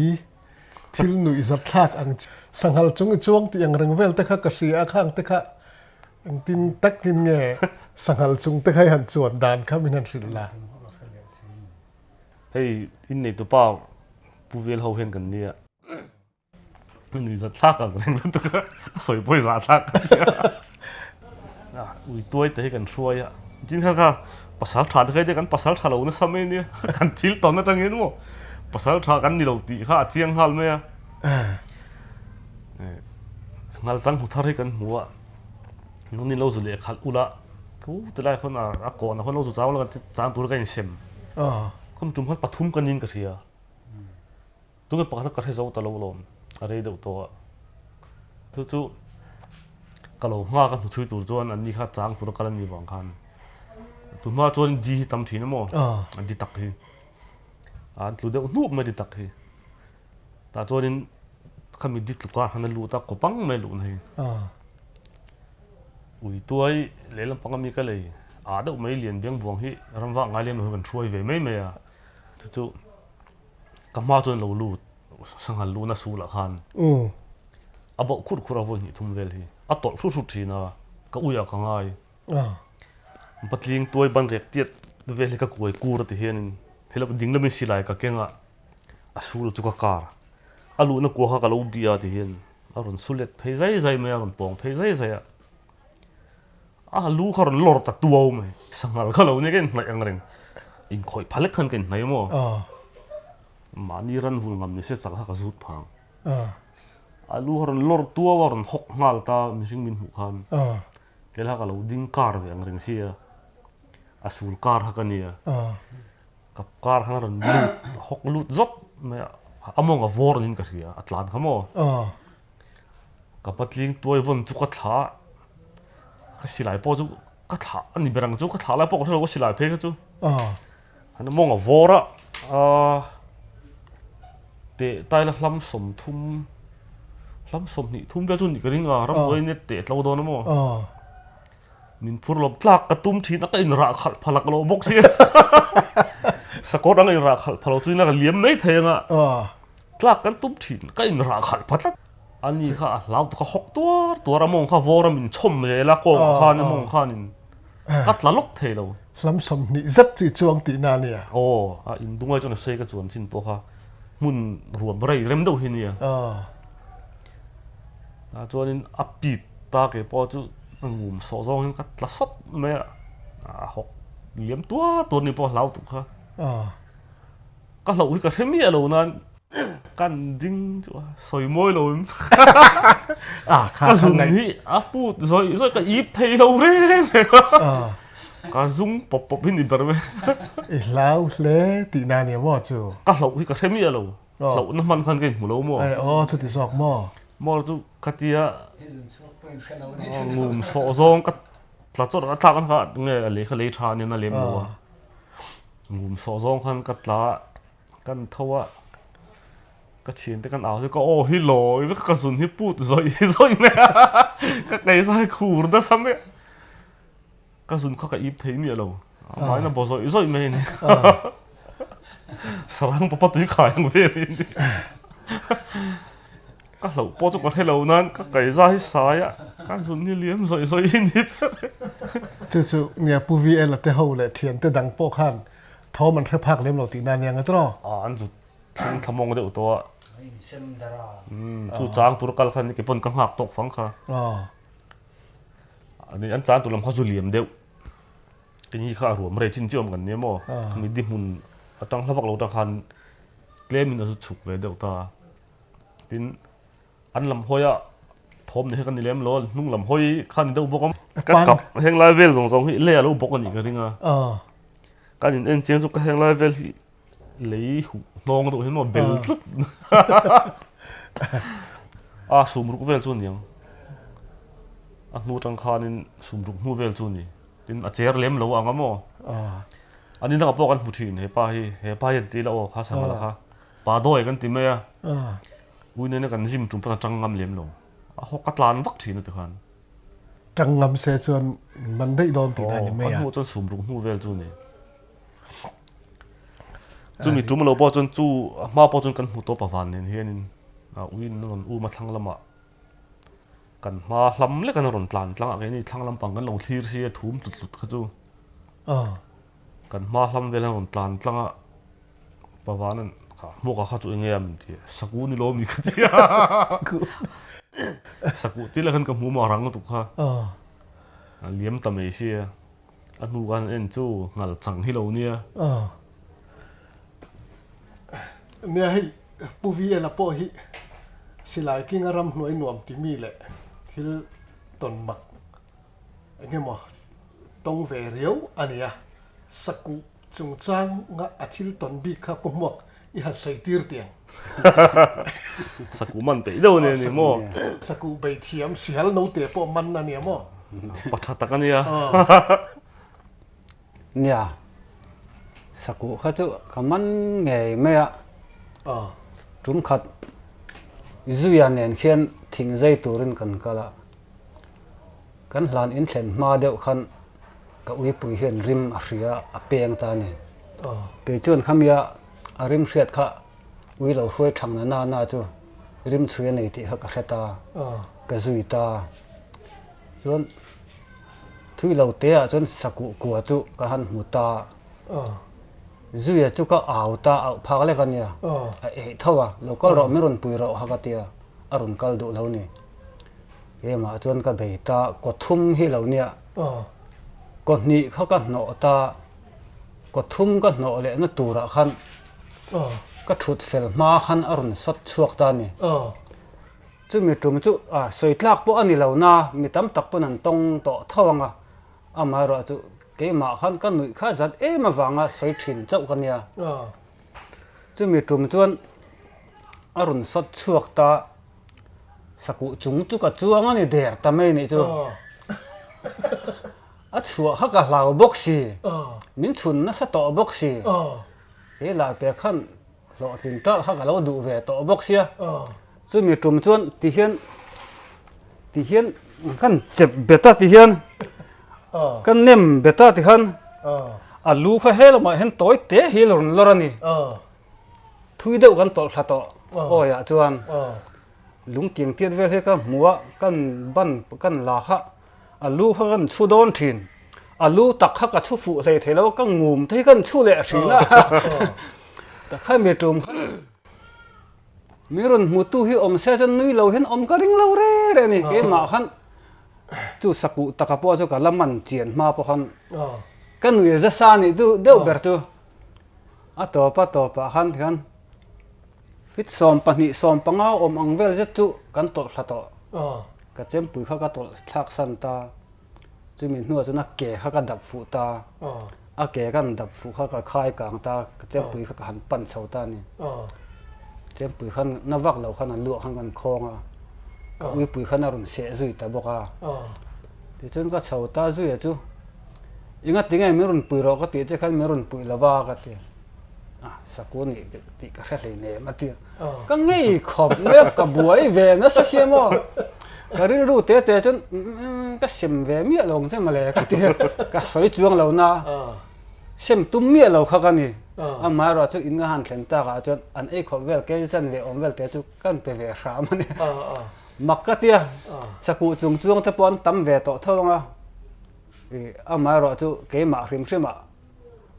thil nui zat thak ang sanghal chuang ti ang reng vel te kha ka ria khang te kha ang tin tak kin nge sanghal chung te khai han chuan dan kha min han hril la hei in nei tu pa pu vel ho hen kan nia ni za thak ang reng tu ka soi poi za thak ui tuai te kan hruai a jin kha pasal tha de kan pasal tha lo na same ni kan thil ton na tangin mo pasal tha kan ni lo ti kha chiang hal me a sangal chang hu thar kan muwa nu ni lo zu le khal ula ku te lai khon a ko na khon lo zu chaw la chang tur ka in sem khom tum khat pathum kan in ka ria tu ke pakha ka the zo ta lo lom a re do to tu ka lo nga ka thu tur chuan an ni kha chang tur ka ni wang khan tu ma chuan di tam thina mo an di tak hi an tlu de nu ma di tak hi ta chuan in kami dit luka hana lu ta kopang mai lu nei ui tuai lelam pangami ka lei a deuh mai lian biang buang hi ramwa ngai lem ho kan throi ve mai mai a chu kama chon lo lu sangal lu na su la khan abo khur khura vo ni thum vel hi a tol thu thu thina ka uya ka ngai patling tuai ban rek tiat vel ka kuai kur ti hian helap ding lam silai ka kenga asul chu ka kar alu na ko ka lo bia ti hian aron sulet phei zai zai mai aron pong phei zai zai a lu kharon lor ta tuau mai sangal ka lo ne ken mai angreng in khoi phalek khan ken mai mo mani ran vul ngam ni se chak ha ka zut phang alu kharon lor tuau aron hok ngal ta mihring min hu khan kel ha ka lo ding kar ve angreng sia asul kar ha ka nia kap kar han ron lut hok lut zot mai among a vor nin ka ria atlan khamo ka patling toy von chu ka thla ka silai po chu ka thla ani berang chu ka thla la po ko thlo silai phe ka chu han mong a vora te tai la hlam som ni thum ve chu ni ka ringa ram oi ne te tlo do na mo min phur lop tlak ka tum thi na ka in ra khal phalak lo bok si sakot ang in ra khal phalo chu na ka liam nei thenga tlak kan tum thi ka in ra khal phatlat ani kha lau to ka hok tua ramong kha vora min chom je la ko kha na mong kha nin kat la lok the lo lam som ni zat chi chuang ti na nia a in dungai chon sei ka chuan chin po kha mun ruam rei rem do hi nia a chuan in apit ta ke po chu ngum so zong ka tla sot me a hok liam tua ni po lau tu kha ka lo ka hemi lo nan kan ding chu soi moi lo kha ka zum hi a put zoi ka ip thei lo re ka zum pop pop hin ber me lau le ti na nia mo chu ka lo hi ka hemi lo lo na man khan ke mu lo mo chu ti sok mo chu katia Hizun suak point ka lo ne. ngum so zong ka tla chot ka thak an kha nge le kha le tha ni na lem lo ngum so zong khan ka tla kan thowa ka chin te kan aw se ko hi loi ka sun hi put zoi me ka kai sai khur da sam me ka sun kha ka ip thei mi lo mai na bo zoi me ni sarang papa tu khai ang ve ni ka lo po chu ka hello nan ka kai sai sai ka sun ni liam zoi ni chu nia pu vi el te ho le thian te dang po khan tho man thre phak lem lo ti na nia ngatro an chu thang thamong de to In sem dara. chu chang tur kal khan ki pon ka hak tok phang kha ani an chan tu lam kha zu liam deu ni kha ruam re chin chiom kan ne mo mi di mun atang hlavak lo ta khan claim in asu chuk ve deu ta tin an lam hoya thom ne kan ni lem lo nung lam hoi khan deu bokom ka kap heng lai vel zong hi le lo bok ani ka ringa kan in en chen chu ka heng lai vel hi lấy nong tụi nó bền lứt sum ruk vel chu niang nu tang khan in sum ruk nu vel chu ni tin a chair lem lo anga mo ani na ka po kan hu thin he pa hi ti la o kha sang la kha pa doi kan ti me ui ne kan jim tum pa tang ngam lem lo a ho ka tlan vak thin te khan tang ngam se chuan man dei don ti na ni me ya nu chu sum ruk nu vel chu ni chu mi tum lo po chon chu ma po chon kan hu to pa van nen hianin win non u ma thlang lama kan ma hlam le kan ron tlang a ni thlang lam pang kan lo thlir si thum tut tut kha chu kan ma hlam vel ron tlang a pa vanan kha mo ka kha chu nge am ti saku ni lo mi kha ti saku ti la kan ka mu ma rang tu kha liam ta me si anu kan en chu ngal chang hi lo nia nia hei pu vi el po hi silai king aram hnoi nuam ti mi le thil ton mak enge mo tong ve riau ania saku chung chang nga athil ton bi kha ko mok i ha sai tir tiang saku man pe do ne ni mo saku bei thiam sial no te po man na ni mo patha takania Nia. Saku kha chu kaman nge me a. Tum khat zuya nen khian thing zai turin kan kala kan hlan in thlen ma deuh khan ka ui pui hian rim a hria a peng ta ni ke chun khamia a rim hriat kha ui lo hruai thang na chu rim chhuia nei ti kha ka hreta ka zui ta chuan thui lo te a chuan saku kwa chu ka han mu ta zuya chu ka au ta au phak le kan ya e thawa local ro meron pui ro ha ka tia arun kal du lo ni e ma chuan ka bei ta ko thum hi lo nia ko ni kha ka no ta ko thum ka no le na tura khan ka thut fel ma khan arun sat chuak ta ni chu mi tum chu a soi tlak po ani lo na mi tam tak pon an tong to thawanga ama ro chu ke ma khan ka nui kha zat e ma wanga soi thin chau kan ya chu mi tum chuan arun sat chuak ta saku chung chu ka chuang ani der ta mai ni chu a chua kha ka hlau bok si min chun na sa to bok si e la pe khan lo thin ta kha ka lo du ve to bok sia chu mi tum chuan ti hian kan chep beta ti hian kan nem beta ti khan alu kha hel ma hen toy te hi lorani thui deuh kan tol kha to oya chuan lung kieng tiat vel he ka muwa kan ban kan la kha alu kha kan chu don thin alu tak kha ka chu fu hlei thelo ka ngum thei kan chu le thina ta kha mi tum miron mutu hi om se jan nui lo hen om ka ring lo re ni ke ma khan chu saku takapo chu ka laman chian ma po khan kan nui za sa ni du deu ber chu a to pa han fit som pani som panga om ang vel je chu kan tol thlato ka chem pui kha ka tol thak san ta chu min hnu chu na ke kha ka dap fu ta a ke kan dap fu kha ka khai kang ta ka chem pui kha ka han pan chho ta ni chem pui khan na wak lo khan an lu khan kan khonga ka ui pui khan arun se zui ta boka ti chun ka chho ta zui chu inga tingai merun pui ro ka ti che khan merun pui lawa ka ti sakuni ti ka khle ne ma ti ka ngei khop me ka buai ve na sa siamo ka ri ru te chun ka sim ve mi long che ma le ka ti ka soi chuang lo na sem tum mi lo kha ka ni ama ro chu in nga han thlen ta ka chun an e khop vel ke jan ve om vel te chu kan pe ve kha ma ni makka tia saku chung chuang te pon tam ve to thawanga ama ro chu ke ma hrim hrim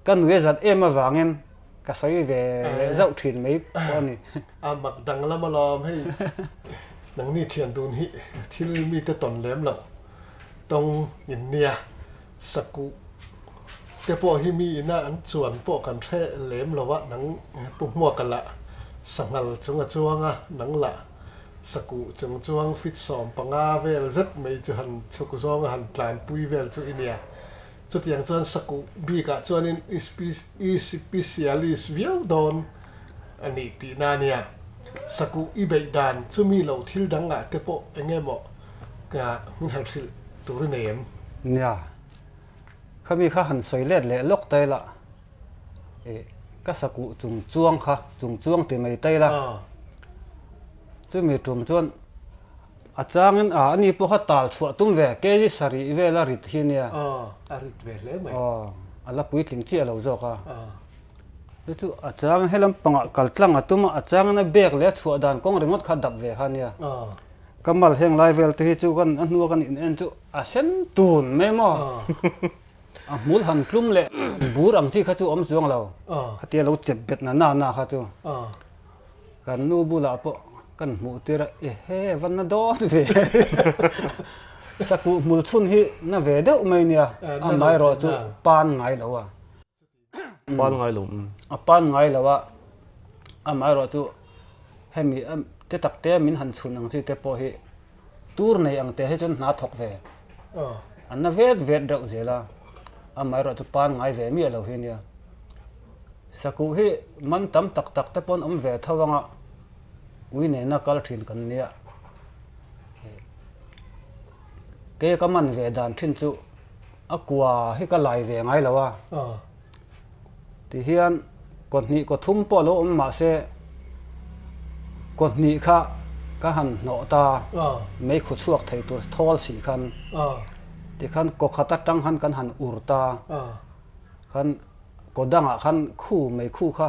kan we zat em awangin ka soi ve zau thin mai poni mak dang lama lom hei nang ni thian dun hi thil mi te ton lem lo tong in nia saku te po hi mi na an chuan po kan the lem lowa nang pu mo kala sangal chunga chuanga nang la saku chung chuang fit som panga vel zat mai chu han choku zong han tlan pui vel chu inia chu tiang chuan saku bi ka chuan in specialist viau don ani ti na nia saku i bei dan chu mi lo thil danga te po engemo ka hun hal thil tur nem nia khami kha han soi let le lok tai la ka saku chung chuang ti mai tai la chu mi tum chuan achangin ani po kha tal chhuwa tum ve ke ji sari ve la rit hi nia arit ve le mai ala pui tling chi lo zo ka chu achang helam panga kaltlang atuma achang na bek le chhuwa dan kong ringot kha dap ve kha nia kamal heng lai vel te hi chu kan anu kan in en chu a sen tun me mo a mul han klum le bur ang chi kha chu om chuang lo khatia lo chep bet na kha chu kan nu bu la po kan mu tira he van na do ve saku mul chun hi na ve deuh mai nia a mai ro chu pan ngai lo pan ngai lo pan ngai lo a mai ro chu hemi te tak te min han chun ang chi te po hi tur nei ang te he chun na thok ve an na vet deuh zela a mai ro chu pan ngai ve mi lo hi nia saku hi man tam tak te pon om ve thawanga ui ne na kal thin kan nia ke ka man ve dan thin chu akwa hi ka lai ve ngai lawa ti hian ko thum po lo ma se ko ni kha ก็หันโนตา อ่า ไม่ขุดชวกไทยตัวทอลสีคัน อ่า ที่คันกขัดตั้งหันกันหันอุรตา อ่า คันกดังอ่ะคันคู่ไม่คู่ค่ะ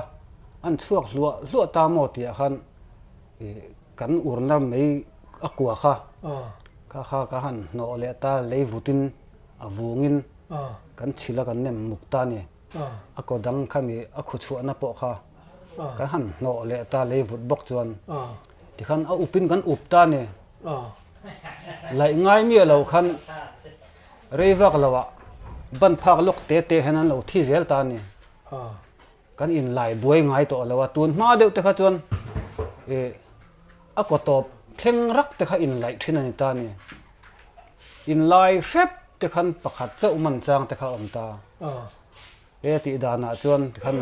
อันชวกลัวตาหมดเนี่ยคันกันอุรน้ำไม่อักกัวค่ะ อ่า ค่ะก็หันโนเลตาเลยวุตินอวูงิน อ่า กันชิลกันเนี่ยมุกตาเนี่ย อ่า อักดังขมีอักขุดชวนะปะค่ะ อ่า กันหันโนเลตาเลยวุดบกจวน อ่า ที่คันเอาอุปินกันอุปตาเนี่ย อ่า ไหลง่ายเมียเราคันเรวักเราอะบันพักลกเตะให้นั้นเราที่เซลตานี่ อ่า กันอินไหลบวยง่ายตัวเราว่าตูนมาเดียวแต่ข้าจวนก็ตอบเพ่งรักแต่ข้าอินไหลที่นั่นตานี่อินไหลเช็บแต่ขันประคัดเจ้ามันจางแต่ข้าอมตา อ่า ติดานาจวนขัน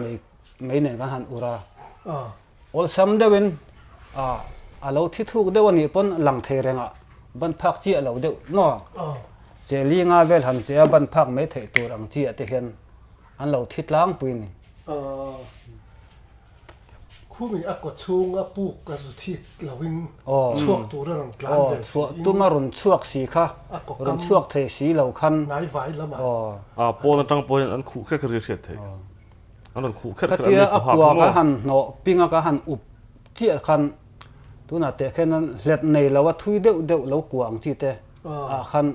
ไม่เนี่ยกันหันอุรา อ่า อลซัมเดวินเราที่ถูกเดวันนี้ปนหลังเทเรงอะบันพักเจียเราเดวง้อ อ่า เจลีงาเวลหันเจียบันพักไม่เถตัวรังเจียเตเห็นอันเราทิดล้างปุยนี่ คู่มีอักกดชูงอักปูกกระสุที่เราวิ่ง อ๋อ ช่วงตัวเรื่องกลาง อ๋อ เดือน ชัวตุมารุนชวกสีค่ะ อ่ะก็ รุนชวกเทสีเราคัน นายไว้แล้วมา อ๋อ ปอนตั้งปอนอันคู่แค่เรียกเสียเถอะอันนั้นคู่แค่ กะเตียอักวัวกะหันเนาะปิงกะหันอุบเจียคันตุน่ะแต่แค่นั้นเล็ดในเราว่าทุยเดวเรากวางจีเตคัน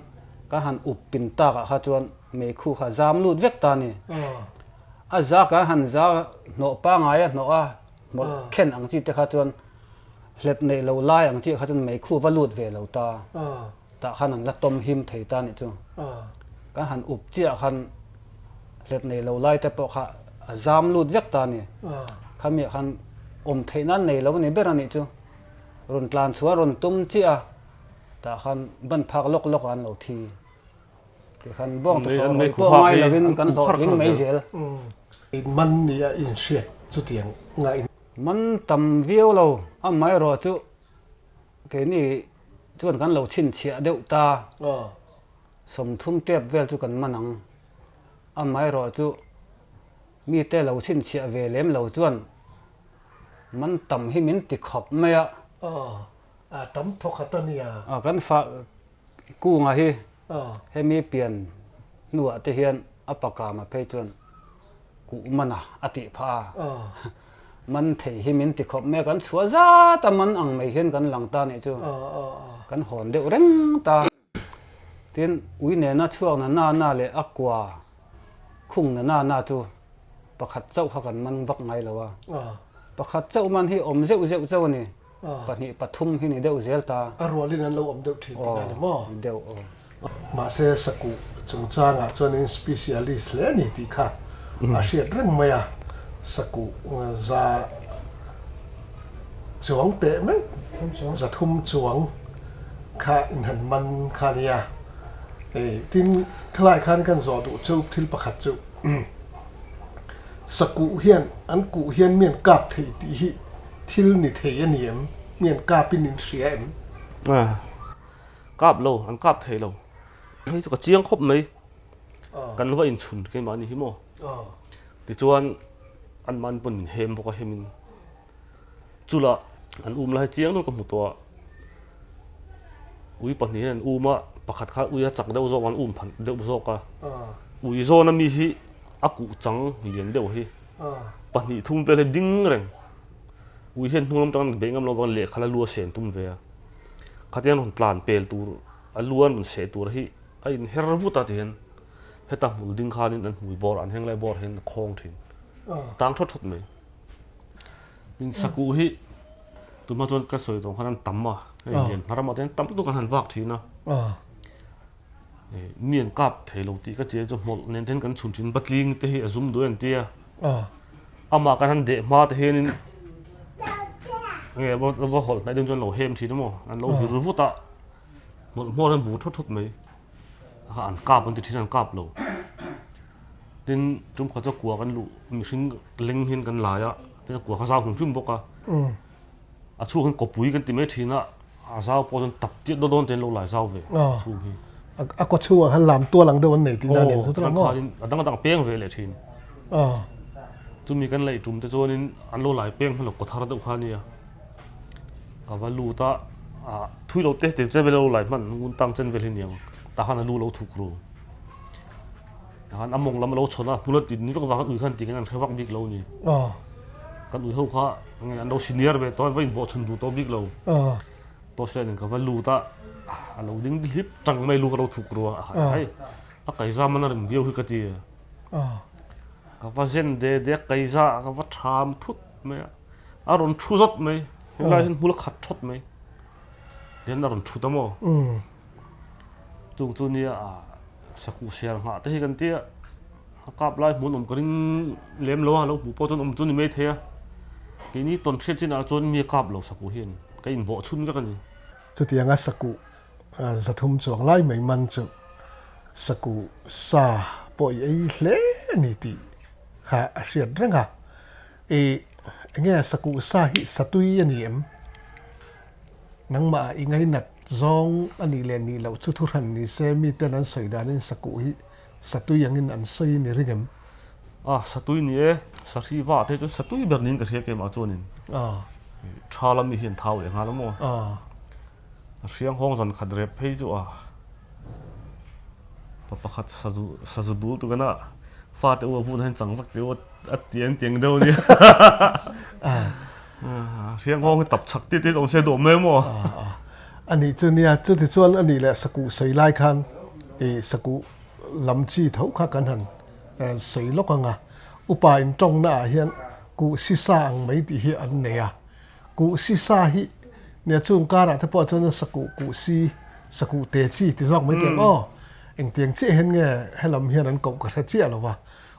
กะหันอุบปินตากะฮะจวนเมคู่ฮะจามลูดเวกตานี่ อ่า จากะหันจาเนาะป้างายเนาะหมดเข็นอังจีเตฮะจวนเล็ดในเราลายอังจีฮะจวนเมคู่ว่าลูดเวเราตา อ่า ตาคันนั้นละต้มหิมไทตานี่จู อ่า กะหันอุบเจียคันเล็ดในเราลายแต่ปอกะจามลูดเวกตานี่ อ่า ขมีคันเทนั้นในเรานี่เบรานี่จูรุนกลานชัวรุนตุ้มเจียแต่คันบันพักลกอันเราทีที่คันบ้องตะเขาไม่พวกไม่เราวินกันหลอดวิ่งไม่เสีย อินมันนี่อินเสียจุดเตียงไง มันตำวิวเราไม่รอจูแค่นี้ชวนกันเราชินเฉียเดวตา อ่า สมทุ่มเตียบเวลจูกันมันนังไม่รอจูมีแต่เราชินเฉียเวเลมเราจวนมันตำให้มินติดขอบไม่อะ ตั้มทกขัตเนีย กันฝากกู้ไงฮี อ่า ให้มีเปลี่ยนหนวดที่เฮียนอัปปากามาเพจวนกูมันอ่ะอติพา อ่า มันเทให้มินติดขอบแม่กันชัวจ้าแต่มันอังไม่เห็นกันหลังตาเนี่ยจู อ่า กันหอนเดียวเร่งตาทีนอุ้ยเนี่ยน่าช่วงนั้นหน้าเลยอักกว่าคุ้งน่ะจูประคัดเจ้าเขากันมันวักไงแล้ววะ อ่า ประคัดเจ้ามันที่อมเจ้านี่ อ่า ปะนี่ปะทุ่มที่นี่เดียวเซลตา อรัวลินันเราอมเดือดถึง อ๋อ กันเลยมั้ง เดียว มาเสสกุจงจางอ่ะจนอินสเปเชียลิสต์เลยนี่ที่ค่ะอาเชียเรื่องไม่อ่ะสกุจะจวงเตะไหมจะทุ่มจวงข้าอินหันมันข้าเนี่ยทิ้งทลายข้านี่กันจอดูเจ้าทิลประคัดเจ้าสกุเฮียนอันกุเฮียนเมียนกับเทีที่ทิลนิเทียนเนียมเมียนกับปินินเสียม กราบเราอันกราบเทเราเฮ้ยก็เจียงครบไหม อ่า กันว่าอินชุนกันมานี่ฮิโม อ่า ติจวนอันมันเป็นเฮมบอกว่าเฮมินจุละอันอุ้มละให้เจียงนู่นก็หมดตัวอุ้ยปนนี้นั่นอุ้มอะประคัดข้าอุ้ยจักเดาโซวันอุ้มพันเดาโซกะ อ่า อุ้ยโซนั่นมีฮิอากูจังเลียนเดาฮิ อ่า ปนนี้ทุ่มเวลดิ้งเร่งอุ้ยเห็นทุ่มจังเบ่งกำลังวันเละขลัวเสียนทุ่มเวะขัดยันหุ่นตลานเปลตัวอันล้วนมันเสียตัวฮิไอ้เฮรวุตาเห็นเฮตังหุ่นดิ้งขานี่นั่นหุ่ยบอลอันแห้งไรบอลเห็นคลองถิ่น อ่า ต่างทดไหมมินสักกูฮิตัวมาจนกระสวยตรงขนาดต่ำอ่ะเรียนพารามาเต้นต่ำตัวกันหันวักทีนะ อ่า เมียนกับเทโลตีก็เจ๊จะหมดเน้นเต้นกันชุนชินบัดลิงเตะซุ่มด้วยอันเตีย อ่า อามากันหันเดะมาเตะเฮนินบ่หดในเดือนจนเราเฮมทีนะมั้งอันเราหิวฟุตะหมดนั้นบูทดไหมอันกับมันติดที่นั่นกับเราดินจุ่มเขาจะกลัวกันลูมีสิ่งเล็งเห็นกันหลายอ่ะแต่กลัวเขาสาวหุ่นฟิ่มบอกอ่ะ อืม ช่วงกันกบปุ๋ยกันติไม่ทีนะสาวพอจนตับเจี๊ยดโดนเต้นเราหลายสาวเว้ยช่วงนี้ ก็ชัวหันหลามตัวหลังเดินวันไหนที่นั่นเนี่ยทุกท่าน ก็ ก็ ตั้งเปี้ยงเวเลยทีน อ่า จุ่มมีกันเลยจุ่มแต่ส่วนนี้อันเราหลายเปี้ยงมันเรากดทาร์ดอุคานี่กับว่าลูตา thui lâu tết thì chơi về lâu lại mình muốn tăng chân về lên nhiều ta hắn lu lâu thuộc rồi hắn âm mong lắm lâu chôn à pula tin lúc vàng ui khăn thì cái này phải vắng big lâu nhỉ cái ui hậu khá nghe anh đâu senior về tôi với bộ chun đủ tôi big lâu tôi sẽ nên cái vấn lu ta lâu dính clip chẳng mấy lu lâu thuộc rồi hay cái ra mà nó làm điều cái gì cái vấn dân để cái ra cái vấn tham thút mấy rồi thu rất mấy lại hiện pula khát thốt mấy đến rồi thu tao mò chung nia saku siang ha te kan tia kap lai mun cái lem lo ha lo bu po chon chun me the cái ni ton thret chin a chon mi kap lo saku hian cái in bo chun ka kan chu tianga saku zathum chuang lai mai man chu saku sa poi ei hle ni ti kha riat ranga nghe saku sa hi satui ani em nang ma ingai nat zong ani len ni lo chu thu ran ni se mi ten an soi dan in saku hi satui angin an soi ni ringem satui ni e sathi wa te chu satui berlin ka thia ke ma chonin thala mi hian thau le nga lo mo riang hong zan khadre phei chu pakhat sazu dul tu kana fa te wa bun han chang vak te wa tieng deu ni riang hong tập chak ti ong se do me mo anh ấy cho nia cho thì chuan anh ấy là saku sấy lai khan saku làm chi thấu khác cẩn hẳn sấy lóc à upa in trong na hiền cụ si sa ang mấy thì hiện anh này cụ si sa hi nia chung cara thế bỏ cho nó saku tê chi thì giọng mấy tiếng anh tiếng chi hen nghe hay làm hiền anh cậu cả chi à và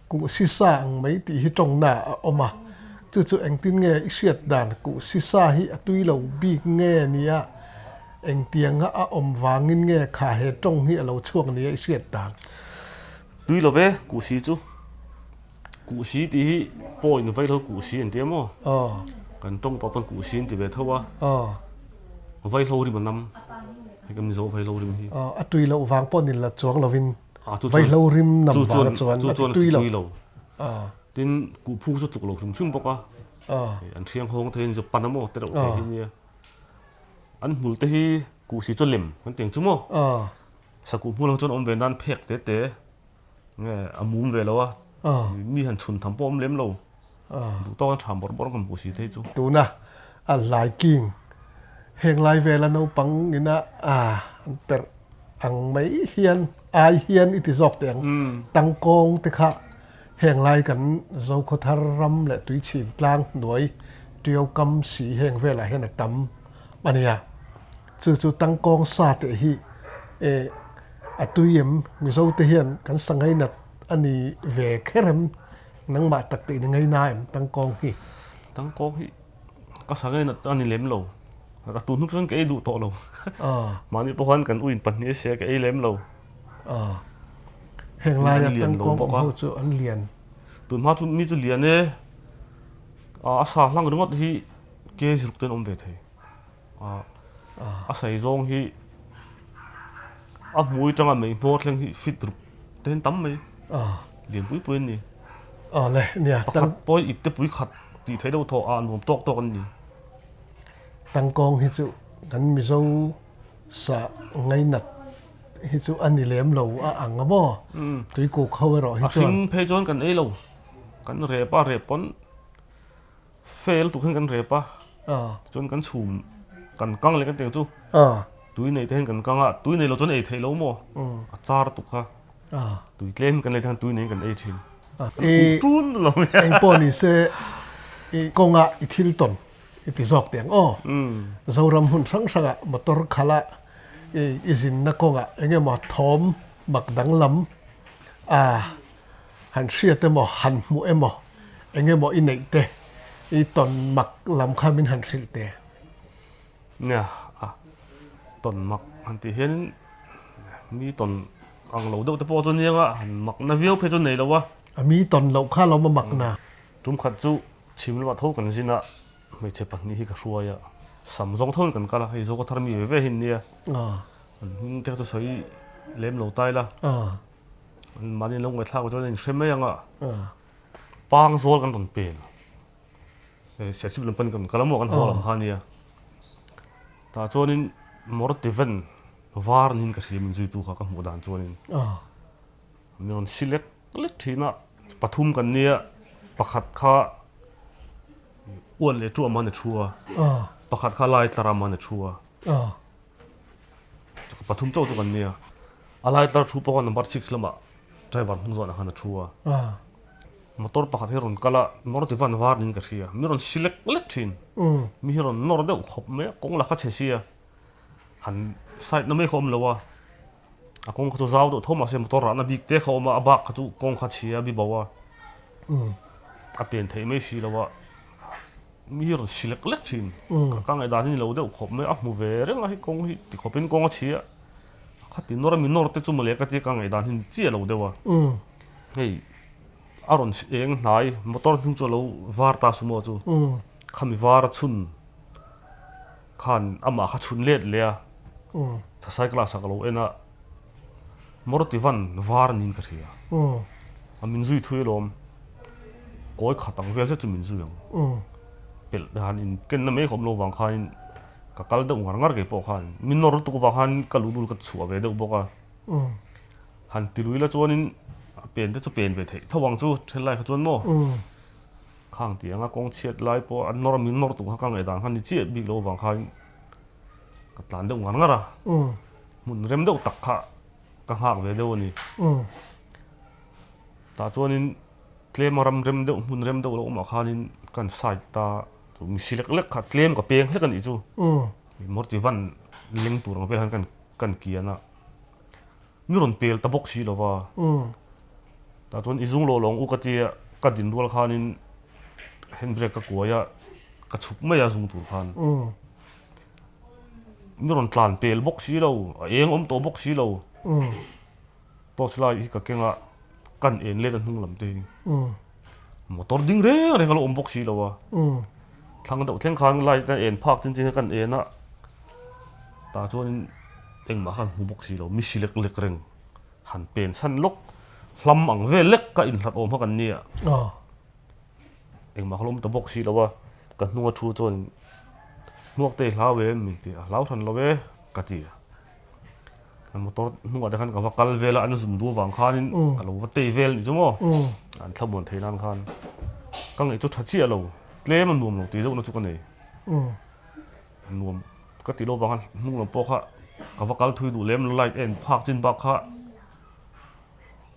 cụ si sa ang mấy thì hi trong na mà chú anh tin nghe ít chuyện đàn cụ si sa hi tuy lâu bị nghe nia anh tiếng vàng in nghe khả hệ trong hi lâu chuông này ấy chuyện đàn tuy là về cụ sĩ thì bồi nó vay thôi cụ sĩ anh tiếng mà còn trong bao phần cụ sĩ thì về thôi vay lâu thì một năm hay cầm dấu vay lâu thì mình tuy lâu vàng bồi nên là chuông là vin vay lâu rim nằm vàng chuông tuy lâu tin cụ phu cho tục lâu chúng chung bọc anh thiêng hông thấy chụp pan nó tới đâu thấy như anh mul tới cụ sĩ cho lem anh tiếng chung mà sao cụ mul cho ông về nan phek tế nghe mum về lâu mi hành chun thầm bom lem lâu to anh thầm bor còn cụ sĩ thấy chú tú na anh lại kinh hẹn lại về là nấu bằng như na anh per anh mấy hiền ai hiền ít dọc tiếng tăng công thế khác hẹn lại cảnh dâu có thar ram lại túi chìm lang nuôi tiêu cầm xì hẹn về lại hẹn là tắm mà nè chú tăng công sa te hi túi em mi dâu te hiền cảnh sang ngay nè anh ấy về khem nắng mà tắc tị ngay na em tăng công hi có sang ngay nè anh ấy lem lâu cái tụi núp xuống cái đủ to lâu mà đi bao cảnh uin pan nhé xe cái lem lâu hẹn lại là tăng công hỗ trợ anh liền tụi má tụi mi tụi liền nè sa lang đúng không thì cái rục tên ông về thế sài rong hi mũi trong anh mình mua lên hi fit rục tên tắm mấy liền bụi bụi nè này nè tăng bôi ít tới bụi khát thì thấy đâu thọ một to con gì tăng công hi chú gắn mi dâu sa ngay nặt hi chú anh đi lem lâu ăn ngắm mò tụi cô khâu rồi hi chú anh phê chọn cái ấy lâu cái rẹp bón fail tụi cái rẹp chọn cái chùm cái căng lên cái tiếng chú túi này tên cái căng túi này là chọn ấy thấy lâu mò char tụi ha túi lên cái này thằng túi này cái ấy thì trốn lắm anh bỏ đi xe công ít thil ton ít dọc tiếng dầu ram hun sang sang motor khala izin na công anh em mà thom bạc đắng lắm hắn xia te mo han mu em mo anh em mo in này te ton mặc làm khai min han xil te nè ton mặc hắn thì hiện mi ton ăn lâu đâu te po cho niang hắn mặc na viêu phê cho này đâu mi ton lâu khá lâu mà mặc na chúng khát chú chim lo thâu cần gì nè mấy chế bạc ní hi cái ruồi Samsung thâu cần cả là hay số có thằng mi về hình nè nhưng theo tôi thấy lem lâu tay là mà nên lâu người thao cho nên xem mấy anh bang số cần tuần bền sẽ chụp lên pen cần cả lắm một con hoa làm hai nè ta chuanin mortiven var nin ka hrim zui tu kha ka hmu dan chuanin non select lek thina pathum kan nia pakhat kha uan le tu amane thua pakhat kha lai tlara mane thua pathum chau chu kan nia alai tlar thu pawh number 6 lama driver hung zona khana thua motor pakhat hi ron kala mortivan var nin ka hria mi ron select lek thin mi hi ron nor deuh khop me kong la kha chesia han side na me khom lawa a kong kha chu zau do thoma se motor ra na bik te khoma abak kha chu kong kha chia bi bawa a pen thei me si lawa mi hi ron select lek thin ka ngai dan ni lo deuh khop me a mu ve reng a hi kong hi ti khopin kong a chia kha ti nor mi nor te chu male ka ti ka ngai dan hin chia lo dewa hei aron eng hnai motor thung chu lo var ta sumo chu khami var chun khan ama kha chun let le a tha cycle sa ka lo ena mortivan var nin ka thia amin zui thui lom koi khatang vel se chu min zui ang pel dan in ken na me khom lo wang khan ka kal da ngar ngar ke po khan min nor tu ba khan ka lu dul ka chu ve de boka han tilui la chuanin pen te chu pen ve thei thawang chu thelai kha chuan mo khang ti anga kong chiat lai po an nor min nor tu kha ka ngai dan han ni chi big lo wang khan ka tlan de ngar ngara mun rem de tak kha ka hak ve de ni ta chuanin claim ram rem de mun rem de lo ma khanin kan side ta tu mi select lek kha claim ka peng hlek ani chu mortivan ling tur ang ve han kan kiana mi ron pel ta box si lova ta chuan izung lo long u ka tia ka din dual khanin handbrake ka kuaya ka chhup mai a zung tur khan mi ron tlan pel box si lo eng om to box si lo to slai hi ka kenga kan en le dan hung lam te motor ding re re ngalo om box si lo wa thlang da thleng khan lai ta en phak chin chin kan ena ta chuan eng ma khan hu box si lo mi silek lek reng han pen san lok hlam ang ve lek ka in hlat om ha kan nia eng ma khlom ta box si lo wa ka nuwa thu chon nuak te hla ve mi ti a hlau than lo ve ka ti an motor nuwa de khan ka wakal vela an zum du wang khanin ka lo wa te vel ni chumo an thlabon theinan khan kang ei chu thachi alo claim an nuam lo ti zo na chu ka nei nuam ka ti lo wang han mung lo po kha ka wakal thui du lem light en phak chin bak kha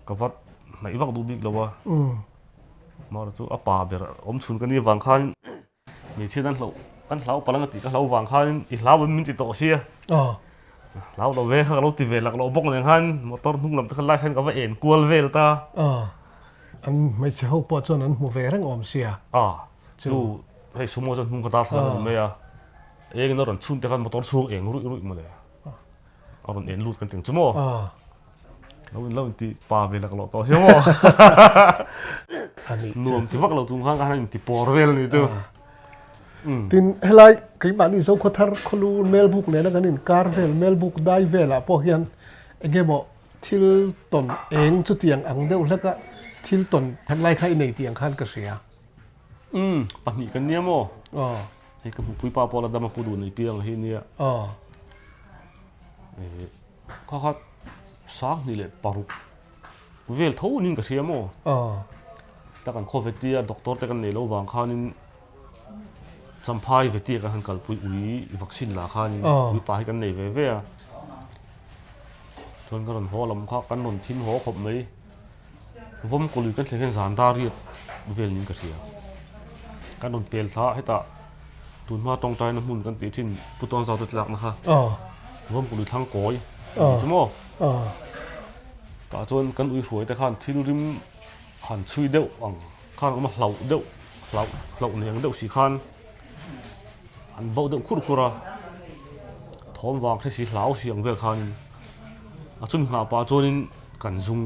ka wat nai wak du bik lo wa mar chu apa ber om chun ka ni wang khan ni chin an hlau palang ti ka hlau wang khan i hlau min ti to sia hlau lo ve kha lo ti ve lak lo bok neng han motor hung lam ta khan lai khan ka wa en kual vel ta an mai che ho po chon an mu ve reng om sia chu hei sumo chon hung ka ta thla me ya eng no ron chun te khan motor chuang eng ru ma le aron en lut kan ting chumo lo ti pa ve lak lo to hiamo ani nuam ti vak lo tum khan kan ti por vel ni tu tin helai kai ba ni zo khothar kholu mailbook ne na ganin car vel mailbook dai vela po hian engemo thil ton eng chu tiang ang deuh hlaka thil ton thanglai khai nei tiang khan ka ria pahni kan niamo ei ka pui pa pola dama pu du nei piang hi nia kha kha sang ni le paru vel tho nin ka riamo ta kan covid tia doctor te kan nei lo wang khanin champhai veti ka han kal pui ui vaccine la khanin ui pa hi kan nei ve ve a thon kan ho lam kha kan non thin ho khop mai vom ko lu kan thlen zan da ri vel nin ka ria kan non pel tha heta tun ma tong tai na mun kan ti thin puton za tlak na kha vom ko lu thang koi chumo ta chon kan ui hruai te khan thil rim han chui deuh ang khan ma hlau deuh hlau neng deuh si khan an bo deuh khur khura thom wang the si hlau si ang vel khan a chun nga pa chonin kan zung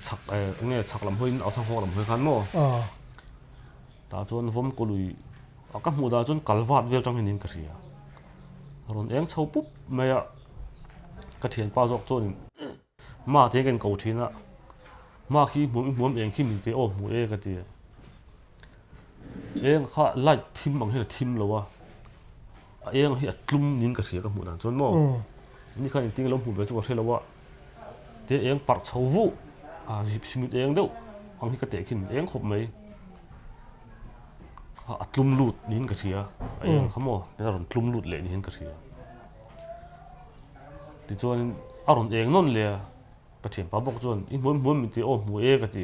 chak nge chak lam hoin au thang ho lam hoi khan mo ta chon vom ko lui a ka mu da chon kalwat vel tang hin ka ria ron eng chho pup maya ka thian pa jok chonin ma the kan ko thina ma khi muam eng khi min te o mu e ka ti eng kha light thim bang he thim lo wa eng hi atlum nin ka thria ka mu dan chon mo ni khan ting lo mu ve chu ka hrelo wa te eng par chhovu jip simit eng deuh ang hi ka te khin eng khop mai atlum lut nin ka thria eng khamo te ron tlum lut le nin ka thria ti chuan aron eng non le pathian pa bok chuan in hmuam mi te o hmu e ka ti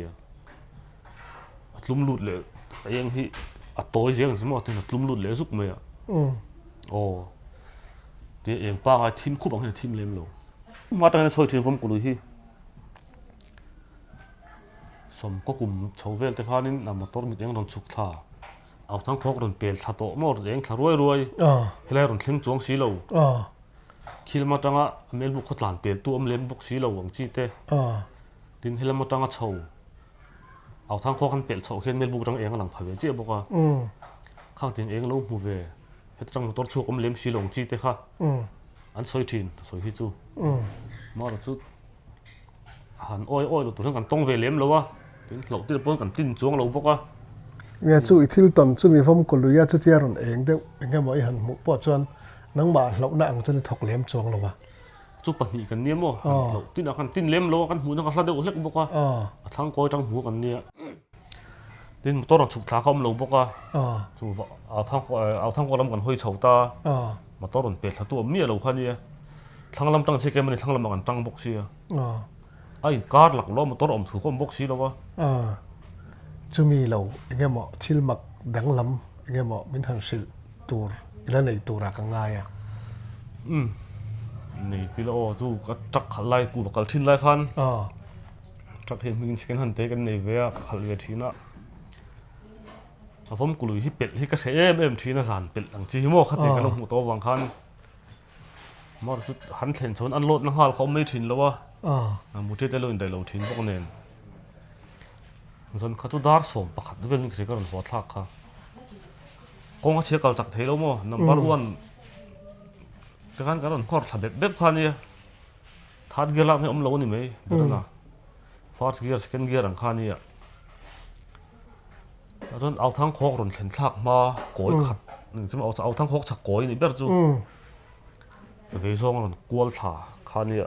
atlum lut le eng hi atoi jeng simo te atlum lut le zuk mai ồ thì em ba cái team khúc bằng cái team lên luôn mà当然所以天风鼓励去 som có cùng cháu về thì khá nên là một tổ mình đang làm chụp thà áo thang khoác rồi bèn thà tổ mà rồi đang thà ruồi hay là rồi thằng chuông xí lâu khi mà tao á mình buộc khót làn bèn tu lên buộc xí lâu bằng chi thế tin hay là mà tao á cháu áo thang khoác hắn bèn cháu khi mình buộc tao em làm phải vậy chứ buộc à khác tin em lâu mua về hết trong một tổ chuột lên xí lâu chi thế khác anh soi tin soi hết chú mà rồi chú hắn oi rồi tụi thằng cần tông về lém lâu á tin lâu tin bữa cần tin chuông lâu buộc à nghe chú ít thiếu tuần chú mình phong còn lùi chú tia rồi eng đấy nghe mọi hắn một bộ chân nắng bà lâu nặng cho nên thọc lém chuông lâu à chú bận nhị cần niệm mò lâu tin là cần tin lém lâu cần muốn thằng khác đâu lắc buộc à thằng coi trong muốn cần niệm tin một tổ là chụp thả không lâu buộc à chú áo thang coi làm cần hơi xấu ta mà tổ là bệt là tua mía lâu khăn đi thằng làm tăng chơi cái mình thằng làm cần tăng bốc xí ai card lạc lo một tổ ẩm thủ không bốc xí lâu à chú mi lâu nghe mọi thiếu mặc đắng lắm nghe mọi mình hàng sự tour là này tour ra càng ngay à này thì là chú cái trắc khăn lại cú và cái thiên lại khăn trắc thì mình sẽ cần thế cái này về khăn về thì nó phong cú lùi hít bệt hít cái thế em thì nó giàn bệt đằng chi mò khát thì cái nó một tổ vàng khăn mà chút hắn thèn chốn ăn lót nó hal không mấy thìn lâu à một thế lâu đại lâu thìn bốc nền rồi khát chút đar sôm bạc khát về cái cái rồi thắc ha con cái chiếc cầu chặt thế lâu mò number one cái rồi khó thà bếp khăn đi thắt gear làm cái lâu này mấy đó là first gear second gear thằng khăn đi rồi áo thang khoác rồi thèn thắc mà cối khát chúng áo thang khoác chặt cối này biết chưa về xong rồi cuốn thả khăn đi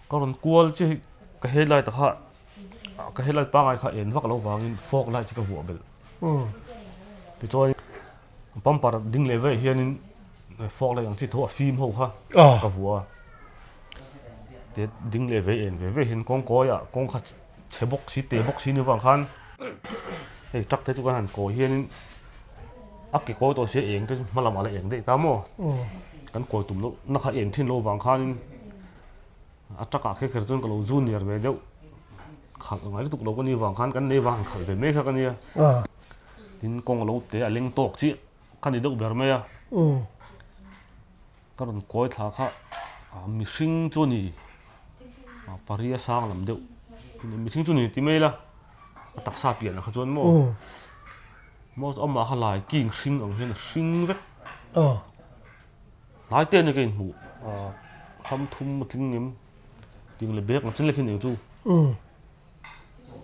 còn cuốn chứ cái hết lại ta cái hết lại ba ngày khai ấn vác lâu vàng phok lại chỉ cái vua bel thì cho bấm para đinh lệ về hiện phok lại yang chỉ thua phim hậu ha cái vua thì đinh lệ về về hiện con coi à con khát chế bốc xí tê bốc xí như vàng khăn thì chắc thế chúng ta hẳn coi hiện ác cái coi tôi sẽ ấn thế mà làm lại ấn đấy ta mò cái coi tụm nó khai ấn thiên lâu vàng khăn chắc cả cái chân cái lâu junior về đâu khẳng ngay tục lâu cái này vàng khăn cái này vàng khởi về mấy cái này tin con lâu té lên tóc chứ cái này đâu bể mấy à cái còn coi thà khác mi sinh cho nì Paris sang làm đâu mi sinh cho nì thì mấy là tác xa biển là cái chuyện mà ông mà khai lại kinh sinh ở hiện sinh vết lái tiền như cái mũ thâm thum một kinh nghiệm tiếng là biết là chính là cái này chú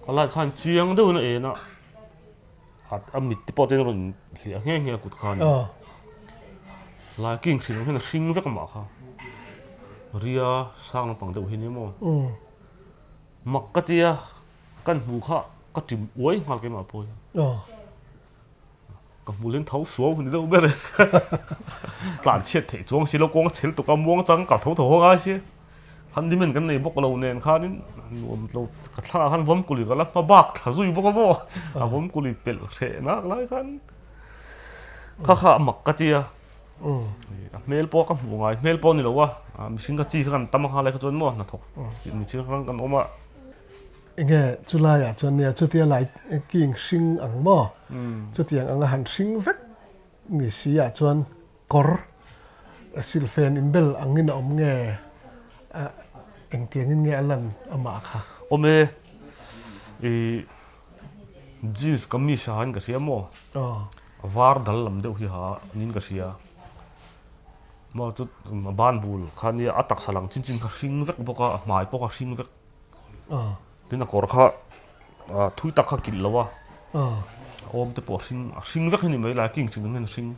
còn lại khăn chiang đâu nữa nó âm mít tiếp tên rồi thì nghe cụt khăn lại kinh sinh nó sinh vết mà ha ria sang bằng đầu hình như mặc cái tia căn mũ khác cái chìm uối hoặc cái mà thôi cái mũ lên thấu xuống thì đâu biết rồi làm chết thể chuông xí lâu quăng chết tụi cái muỗng trắng cả thấu thấu ai chứ hắn đi mình cái này bốc lâu nền khá đến lâu cái thằng hắn vốn cùi cái lắm mà bạc thà duy bốc cái bò vốn cùi bể thế nó lại hắn khá mặc cái gì mail po cái mũ ngay mail po này lâu à mình xin cái chi cái tâm hàng lại cái chuyện mà nó thuộc mình xin cái ôm à nghe chú lai à cho nên chú tia lại kinh sinh ăn mò chú tia ăn hành sinh vết nghỉ xí à cho anh cor silfen in bel ăn in om nghe anh tiếng nghe lần mà khá ôm jeans kamis han cái gì mà var dal làm đâu hi ha nin cái gì mà chút ban bul khan ya atak salang chin chin ka hring vek boka mai poka hring vek tin a kor kha thui tak kha kil lawa om te po hring vek ni mai la king chin ngen hring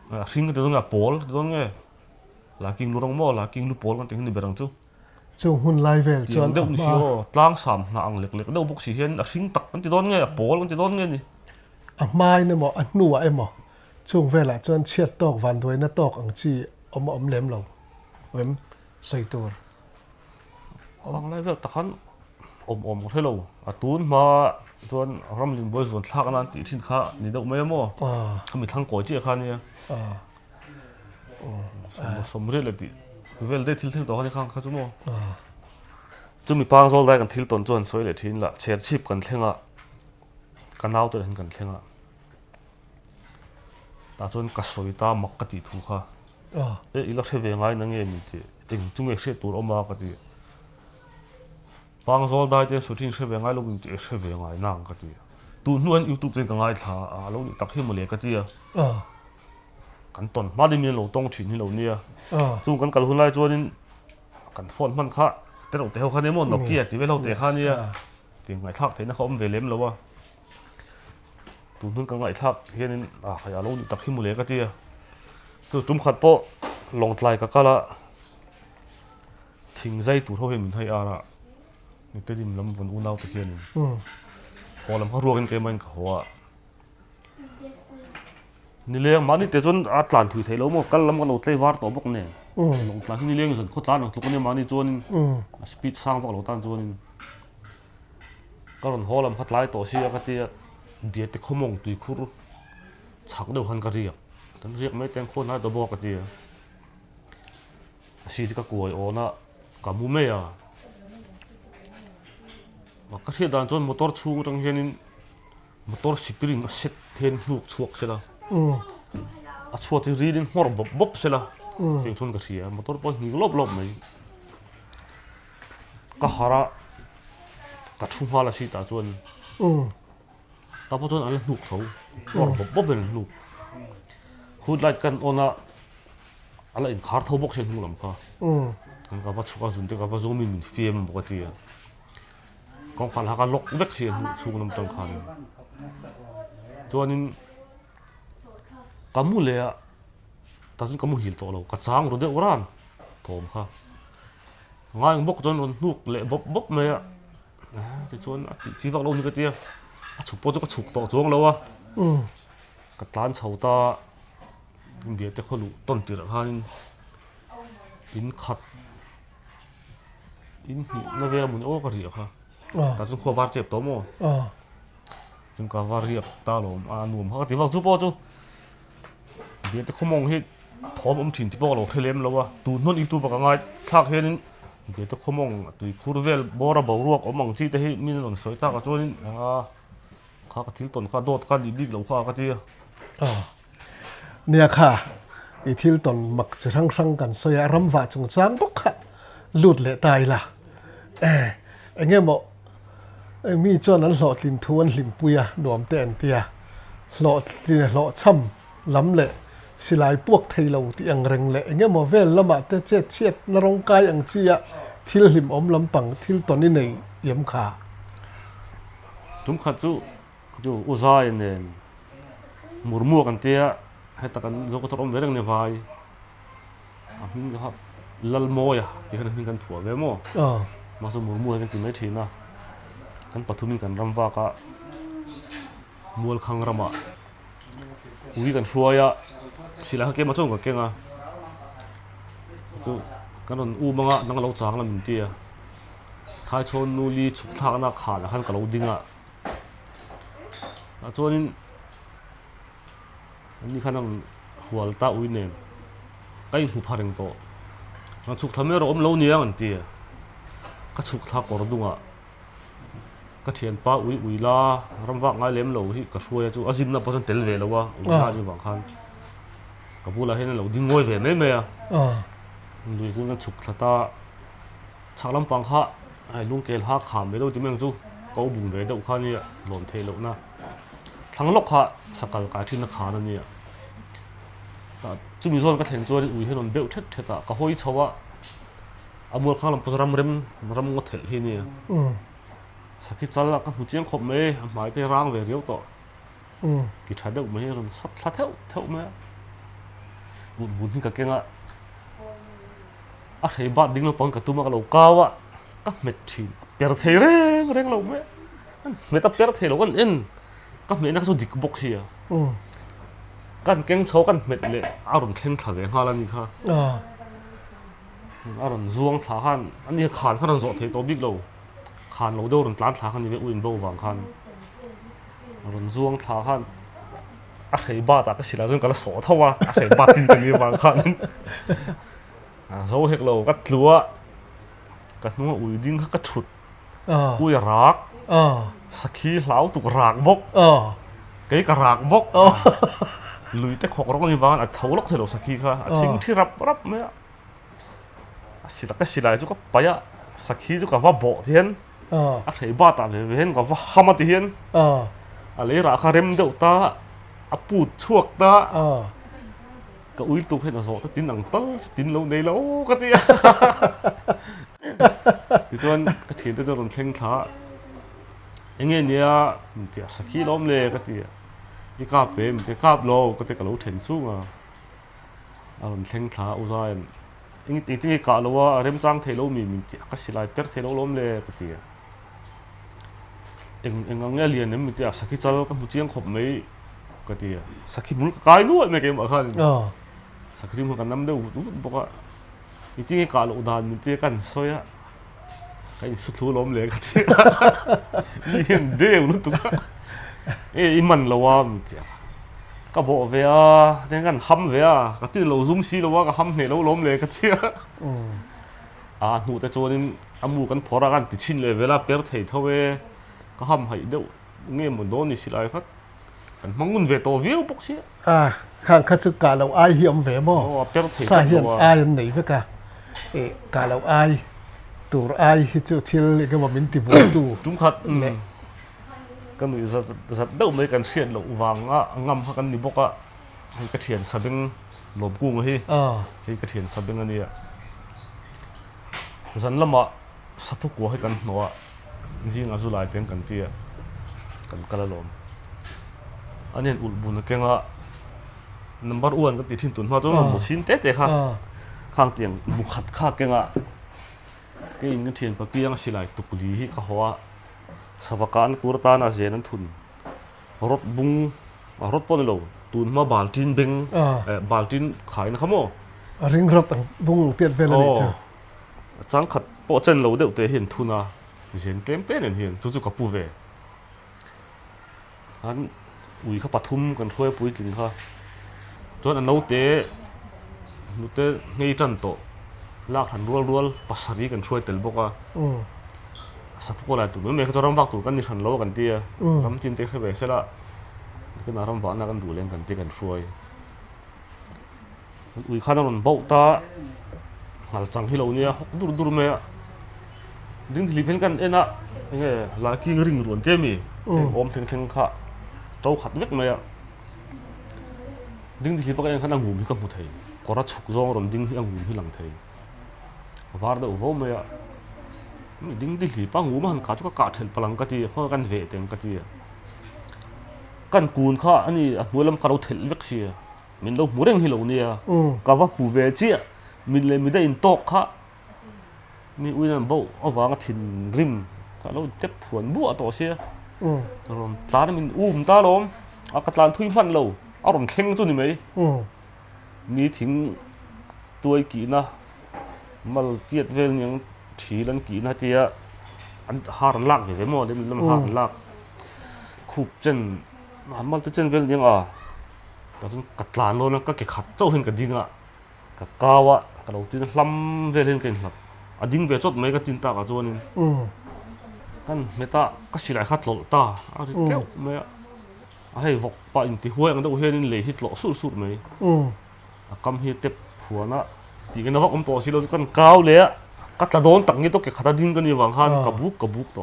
ring cái đó nghe ball cái đó nghe là kinh lurong mo là kinh lu ball kan ting ni berang chu chung hun lai vel chuan chuan deuh ni sio tlang sam na ang lek lek deuh bok si hian a ring tak kan ti don nghe ball kan ti don nghe ni a mai ne mo a nu a emo chung vela chuan chiat tok van doi na tok ang chi om lem lo em sei tur ang lai vel takhan om ko thelo a tun ma chuan ramlin boys von thlak nan ti thin kha ni deuh mai mo khami thang ko chi kha ni somre le ti vel de thil thil to ni khang kha chu mo chumi pang zol dai kan thil ton chuan soi le thin la cher chip kan thlenga kanau to han kan thlenga ta chuan ka soi ta mak ka ti thu kha e ila the ve ngai na nge mi ti eng chung e hre tur oma ka ti pang zol dai te su thin hre ve ngai lo mi ti hre ve ngai nang ka ti tu nuan youtube te ka ngai thla a lo ni tak hi mo le ka ti a kan ton ma di mi lo tong thin hi lo ni a chung kan kal hun lai chuan in kan phone man kha te ro te ho kha ne mo nokia ti ve lo te kha ni a ti ngai thak te na khom ve lem lo wa tu nun ka ngai thak hian in a khaya lo ni tak hi mo le ka ti a tu tum khat po long tlai ka kala thing zai tu tho he min hai ara ni te dim lam bon u nau te hian in holam ha ruakin ke main ka hoa ni le mani te chon a tlan thui thei lo mo kal lam kan otlei war to bok ne long tlan ni leng zon kho tlan ang tluk ni mani chon speed sang bok lo tan chon in karon holam hatlai to si ka ti bia te khomong tui khur chak deuh han ka riak tan riak mai ten khon na do bok ka ti si ka kuai ona ka mu me ya ma ka he dan chon motor chung tang hianin motor spring a set then hnuk chuak sela a chuat ti rin hmor bop sela ting chun ka thia motor po ni lop mai ka hara ka thu hala si ta chon ta po chon an hnuk tho hmor bop ben hnuk hood light kan ona ala in khar tho bok sen hnuk lam kha kan ka ba chuka zun te ka ba zo min fiem bok ti kong khan ha ka lok vek si chung nam tang khan chuanin kamu le a ta chun kamu hil to lo ka chang ro de oran thom kha ngai bok chon on hnuk le bop me a ti chuan a ti chi vak lo ni ka ti a chuk po chu ka chuk to chong lo a ka tlan chho ta bia te kholu ton ti ra khan in khat in hi na ve mun o ka ri kha ta chun kho var chep to mo chun ka var riap ta lo a nuam ha ti vak chu po chu bia te khomong hi thom thin ti po lo khelem lo wa tu non i tu ba ka ngai thak henin bia te khomong tui khur vel bora bo ruak omang chi te hi min non soi ta ka chuan kha ka thil ton kha dot ka li lik lo kha ka ti nia kha i thil ton mak chang sang kan soya ram wa chung chang bok kha lut le tai la enge mo mi chon an lo tlin thuan hlim puya nuam te an tia lo cham lam le silai puak thei lo ti ang reng le enge mo vel lama te chiat na rong kai ang chia thil hlim om lam pang thil ton ni nei yam kha tum kha chu uzai nen murmu kan tia heta kan zo ko torom vereng ne vai a hin ha lal moya ti kan hin kan thua ve mo ma so murmu kan ti mai thina kan pathumi kan ramwa ka mul khang rama ui kan hruaya sila ke ma chong ka kenga chu kanon u manga nang lo chang la min tia thai chon nu li chuk thak na kha la han ka lo dinga a chuanin ani khanang hual ta ui ne kai hu phareng to na chuk thame ro om lo ni ang an tia ka chuk thak kor dunga ka thian pa ui la ramwak ngai lem lo hi ka hruaya chu azim na pasan tel ve lo wa na ni wang khan ka bula hen lo ding ngoi ve me a lui chu na chuk thata chaklam pang kha ai lung kel ha kham ve lo ti meng chu ko bung ve do kha ni lon thei lo na thang lok kha sakal ka thin na kha na ni ta chu mi zon ka thlen chuan ui hen on beu thet theta ka hoi chawa amul khang lam pusram ram ngo thel hi ni sakhi chala ka hu chiang khop me mai te rang ve riau to ki thadeu me ron sat thla theu me bun hi ka kenga a thei ba ding lo pon ka tuma ka lo kawa ka met thi per thei reng lo me ta per thei lo kan en ka me na so dik box hi kan keng chho kan met le aron thleng thla ve hala ni kha aron zuang thla han ani khan khan zo thei to big lo khan lo do ron tlan thla khan ni ve uin bo wang khan ron zuang thla han a thei ba ta ka sila jun kala so thawa a thei ba tin kan ni wang khan zo hek lo ka tlua ka nu ui ding ka thut ui rak sakhi hlau tu rak bok cái cà rạc bốc lùi tới khóc rong như vậy à thấu lóc theo sakhi kha à chính thi rap mấy à xí là cái xí lại chú có bay à sakhi chú có vào bộ thiên à thấy ba ta về hen có vào ham thì hen à lấy ra khá rem đậu ta à bụt chuột ta cái uy tục hay là rõ cái tin nặng tớ tin lâu đây lâu cái gì thì tôi cái thiên tôi còn khen khá anh nghe nia thì sakhi lom le cái gì cái cáp về mình cái cáp lâu cái cái lỗ thèn xuống à mình khen khá u zai anh tí tí cả lâu à rem trang thấy lâu mình cái xí lại per thấy lâu lom le cái gì anh nghe liền mình thì sakhi chal cái một chiang khop mấy cái gì sakhi muốn cái nuôi mấy cái mà khan sakhi muốn cái năm đâu bốc à tí cả lâu đàn mình tí cái soi á cái sụt lúa lom le cái gì liền đều nó tụi ê mình lâu à cái bộ về à tiếng cái hâm về à cái tí lâu zoom xí lâu à cái hâm này lâu lom le cái gì à nụ tại chỗ nên amu cái phora cái tí chín le về là per thầy thôi cái hâm hay đâu nghe một đôi này xí lại khác cái mong muốn về tổ view bốc xí khang khát sức cả lâu ai hiểm về mò sa hiểm ai này với cả cả lâu ai tur ai chu thil cái mà mình tìm tu đúng thật cái người rất đâu mấy cái chuyện lộng vàng á ngâm hay cái gì bốc á hay cái chuyện sao bên lốp cung hay cái chuyện sao bên cái này dân lắm mà sắp phục của hay cái nó riêng ở du lại tiếng cái tia cái lốp anh em ủn bùn cái ngã number one cái tiền tuần hoa cho nó một xin tết đấy ha khang tiếng bục khát khát cái ngã cái những tiền bạc piang xí lại tục lý hi cả hoa savakan kurta na zen an thun rot bung rot pon lo tun ma baltin beng baltin khai na khamo ring rot bung tiệt về lên chứ chang khat po chen lo deuh te hin thuna zen tlem te nen hin chu chu ka pu ve an ui kha pathum kan thoi pui tling kha chon an lo te nu te ngei tan to lak han rual pasari kan thoi tel boka sắp qua lại tụi mình cái ram vác tụi cái này thành lâu cái tia ram chín tê cái về sẽ là cái nào ram vác na cái đủ lên cái tia cái xuôi ui khăn nó bậu ta hal chẳng hi lâu nia dur dur me đinh thì liền cái em á nghe là kia ring ruột thế mi ôm theng khá trâu khát nhất me đinh thì liền cái khăn ngủ mi cầm một thầy có ra chụp rong rồi đinh thì ngủ mi lằng thầy var đâu vô me đinh thì bang ngủ mà hắn cả cho cả thel palang cái gì hoaกันvề tiếng cái gìกันcùn khá anh ấy mua làm cả đầu thel vết gì mình đâu mua reng hi lâu nia cả vác phù về chi mình lấy mình đây in tóc khá ni uy nam bộ ở vang thìn rim cả lâu tiếp phuan bua to xia rồi ta mình ta lom à cái lan thui man lâu à rồi khen cho ni mấy ni thìn tuổi kỹ na mà tiệt về những chỉ lần kỹ na tia anh har lak về mò để mình làm har lak khúc chân mà tới chân về những cái cắt lan luôn cái khát châu hình cái đinh cái cao cái đầu tiên lâm về lên cái lập đinh về chốt mấy cái tin ta cả cho nên kan meta cái gì lại khát lỗ ta kéo mấy hay vọc bạn thì huay cái đầu hen lấy hít lỗ sụt mấy cầm hít tiếp phuan thì cái nó vọc ông to xí lo kan cao lẽ cắt là đón tặng như tôi cái khát đinh cái này vàng han cả bút to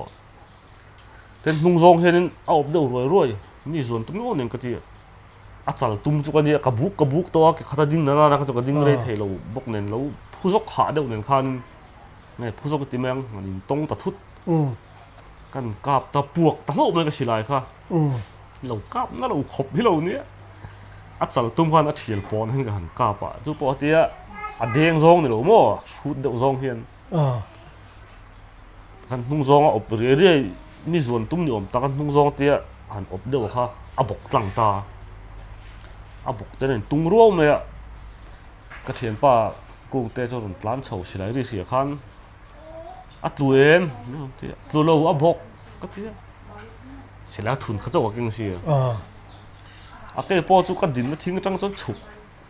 tên nung rong hen áo đâu rồi ni zon tung ngon nên cái gì chal tum chu cái này cả bút to cái khát đinh nó ra cái đinh này thấy lâu bốc nên lâu phu dốc hạ đâu nên khan này phu dốc cái tim em mình tông ta thútกันกาบตะปวกตะโลกมันก็สิหลายค่ะเรากาบนั่นเราขบที่เราเนี้ย ắt chal tum khan a thial pon hin ka han ka pa chu po tia a deng zong ni lo mo hut deuh zong hian kan hnung zong a op re re ni zon tum ni om ta kan hnung zong tia han op deuh kha a bok tlang ta a bok te nen tung ro me a ka thian pa kung te cho ron tlan chho silai ri ria khan a tluem tia tlu lo a bok ka tia sila thun kha chaw keng si a ke po chu ka din na thing tang chon chuk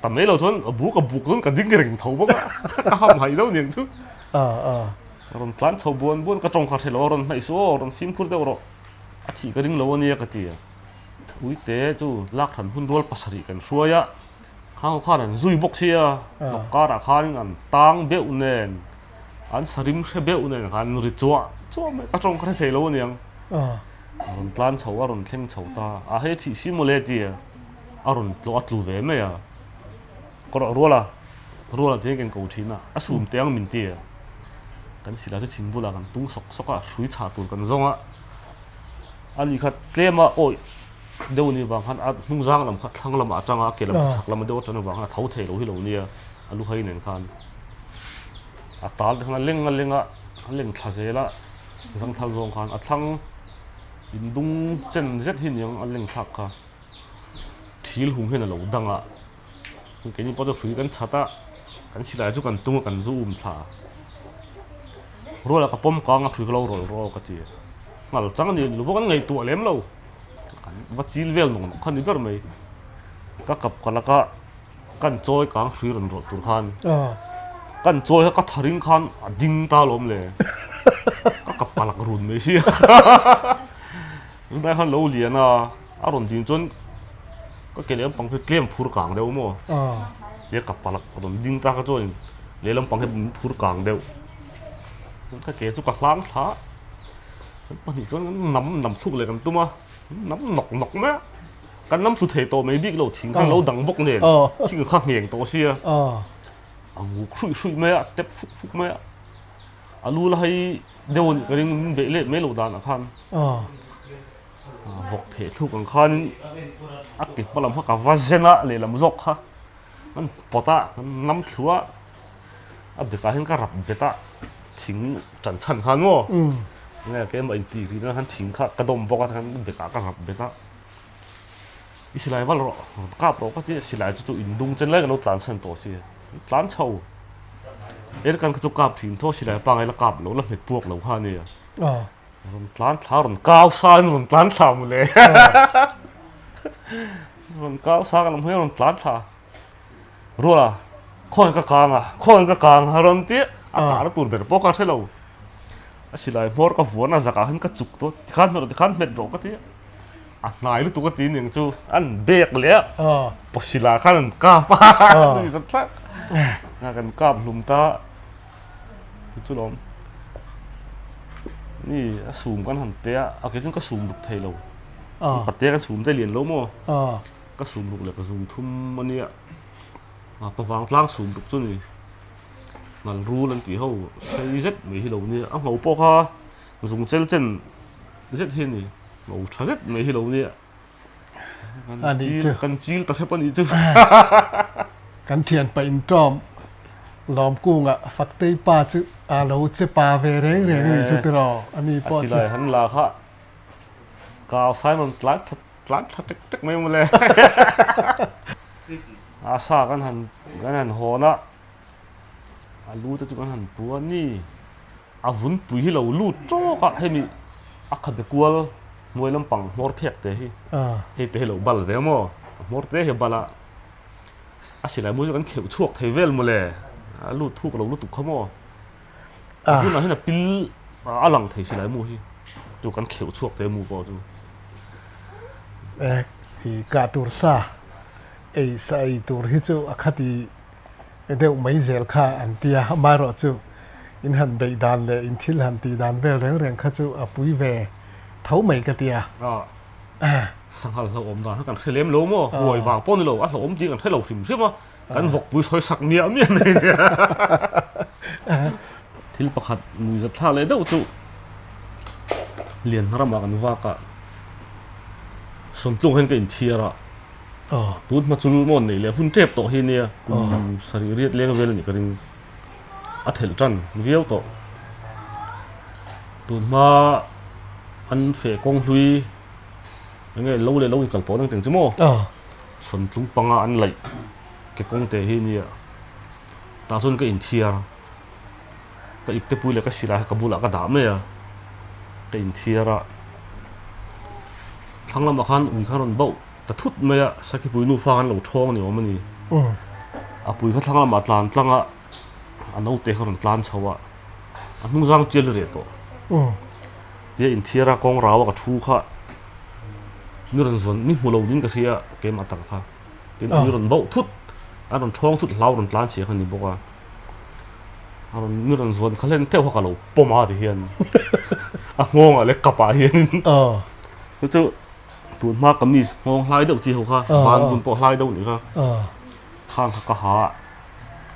ta me lo chon a buk chon ka ding reng tho bok ka ham hai lo ning chu ron tlan chho buon ka tong kha thelo ron mai so ron sim phur de ro a thi ka ring lo ania ka tia ui te chu lak than hun rol pasari kan hruaya khang khan an zui bok sia nok ka ra khan an tang beu nen an sarim hre beu nen kan ri chwa me ka tong kha thelo niang ron tlan chho a ron thleng chho ta a he thi simule tia a ron tlo atlu ve me ya ko rola te ken ko thina a sum teang min tia kan sila chu thing bula kan tung sok a hrui cha tur kan zonga ani khat tlema oi deu ni wang han a hnung jang lam kha thlang lam atanga ke lam chak lam deu tan wang a thau thei lo hi lo nia alu hai nen khan a tal thang leng thla zela zang thal zong khan a thlang in dung chen zet hin yang a leng thak kha thil hung hen a lo danga ke ni pada hrui kan chata kan sila chu kan tung kan zoom thla rola ka pom ka nga hrui lo ro ka ti ngal chang ni lu bok ngai tu lem lo kan wa chil vel nong khan ni ber mai ka kap kala ka kan choi kang hrui ron ro tur khan kan choi ka tharing khan a ding ta lom le ka kap palak run me si dai han lo liana a ron din chon có cái lem pang klem phur kang deu mo le kap palak ron ding ta ka choi le lam pang phur kang deu ka ke chu ka hlang tha pani chon nam thuk le kan tuma nam nok me kan nam thu thei to mai bik lo thing kan lo dang bok nen thing kha ngeng to sia angu khui me a tep fuk me alu la hai deun ka ring be le me lo dan a khan vok phe thuk ang khan akti palam ha ka vazena le lam zok ha man pota nam thua abdika hin ka rap beta thing chan chan khan mo nghe cái mà ti ri na han thing kha ka dom bok kan beka ka rap beta isilai wal ro ka pro ka ti silai chu in dung chen le kan lo tlan chen to si tlan chho er kan ka chu kap thing tho silai pa ngai la kap lo la met puak lo ha ni ron tlan thla ron kaw san ron tlan thla mu le ron kaw sa kan hoi ron tlan thla ro la khon ka kang ha ron ti a ka ra tur ber po ka thelo a silai mor ka vuana zaka han ka chuk to khan met ro ka ti a nai lu tu ka ti ning chu an bek le po sila khan ka pa ni sa thla na kan kap lum ta chu lomนี่สูมกันหันเตะเอาแค่จนก็สูมลุกไทยเราปัดเตะกันสูมได้เหรียญแล้วมั้งก็สูมลุกเลยก็สูมทุ่มมันเนี่ยประวังล่างสูมลุกจนนี่นั่นรู้ลันตีเขาใช้เซ็ตไม่ให้เราเนี่ยเอาหัวปอกhaสูมเจลเจนเซ็ตเห็นนี่เราใช้เซ็ตไม่ให้เราเนี่ยกันจีลตัดให้ปนอีจุกันเทียนไปอินทรอมล้อมกุ้งอ่ะฝักเตยปลาจืเราจะปลาเวเร่งนี่จุดรออันนี้ปอดสิเลยหันลาค่ะกาวซ้ายมันลัดจักไม่หมดเลยอาซากันหันหัวนะรู้แต่จุกันหันปัวนี่อาวุ้นปุ๋ยที่เราลู่โจ๊กอะให้มีอักขัดกวลมวยลำปังมอร์เพียกเตะให้เตะเราบัลเดียวมั้งมอร์เตะให้บัลละอาศิลป์มวยกันเขียวช่วงไทเวลหมดเลยลู่ทุกเราลู่ตุกเขามั้งดูหน่อยให้น่ะปิ้ลอาหลังไทยศิลป์มวยดูกันเขียวช่วงเตะมวยก่อนดูอีกาตูร์ซาใส่ตูร์ที่จูอาคติเดี๋ยวไม่เจลค่าอันที่มารอจูอินหันเบดานเลยอินทิลหันตีดานเวลเร่งข้าจูอาปุยเวเท่าไม่กติยสังหารเราอมดานถ้ากันเคลมโลมั้งหวยวางป้อนโลอ่ะเราอมจริงกันให้เราถิ่มใช่ไหมกันวกปุยซอยสักเมียเนี่ยทิลประคัดมือจะท่าเลยเดี๋ยวจูเรียนรำมากันว่าก็สมจุงเห็นกันเทียระ tuôn mà chul mon này là hun trep to hi nia kum sari riết leng vel ni karing athel tran riau to tuôn mà ăn phê kong hlui nghe lâu le lâu cái kalpo nang teng chumo son tlung panga an lai cái kong te hi nia ta chun cái in thia cái ipte pui le ka sila ka bula ka da me ya cái in thia ra thang lam khan ui khan bau ta thut me ya saki pui nu fa kan lo thong ni omani a pui kha thang lam atlan tlanga anau te khan tlan chawa anung jang chel re to dia in thia ra kong rawa ka thu kha ni ron zon ni mulo din ka ria ke ma ta kha tin ni ron bau thut a ron thong thut lau ron tlan che khan ni boka a ron ni ron zon khalen te ho ka lo poma de hian a ngong a le kapa hian chu tuôn ma cầm nis ngong lai đâu chi hậu kha ban tuôn po lai đâu nữa kha khang kha ha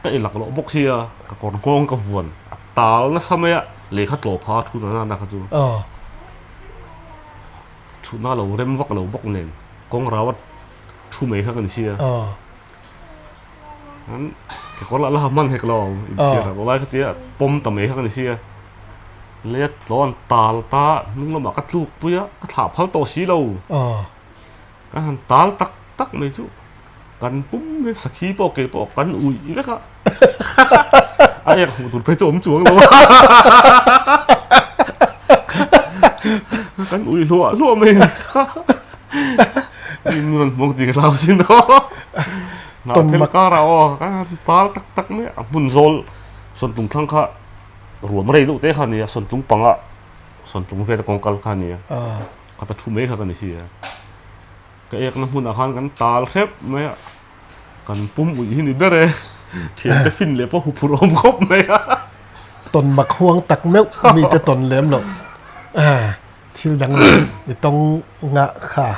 cái lạc lộ bốc xia cái con ngong cái vườn tao nó sao vậy lấy khát lộ phá thu nó na khát chu thu na lộ rem vóc lộ bốc nền con rau thu mấy khát cái xia anh cái con là man hết lo xia là lai cái tia pom tầm mấy khát cái xia lấy lon tal ta nhưng mà cái lục bữa cái thả pháo to xí lâu cái hàng tal tắc tắc mấy chúกันปุ้มเนี่ยสักขี้ปอกเกปอกกันอุ้ยแล้วก็ไอ้ยังตุ่นไปโจมจวงเลยกันอุ้ยรัวไม่นี่มันมองตีกับเราสิเนาะน่าเทลก้าเรากันตาตักตักเนี่ยมุนโซลส่วนตรงข้างข้ารวมอะไรลูกเตะขันเนี่ยส่วนตรงปังอ่ะส่วนตรงเฟตกองกัลขันเนี่ยก็จะทุ่มเมฆกันนี่สิก็เอกน้ำหุ่นอาหารกันตาเล็บไหมกันปุ่มอุ้ยนี่เบ้เลยเทียนไปฟินเลยเพราะหุบพรมครบไหมต้นมักห่วงตักเมฆมีแต่ต้นแหลมหรอกที่ดังไม่ต้องงะค่ะ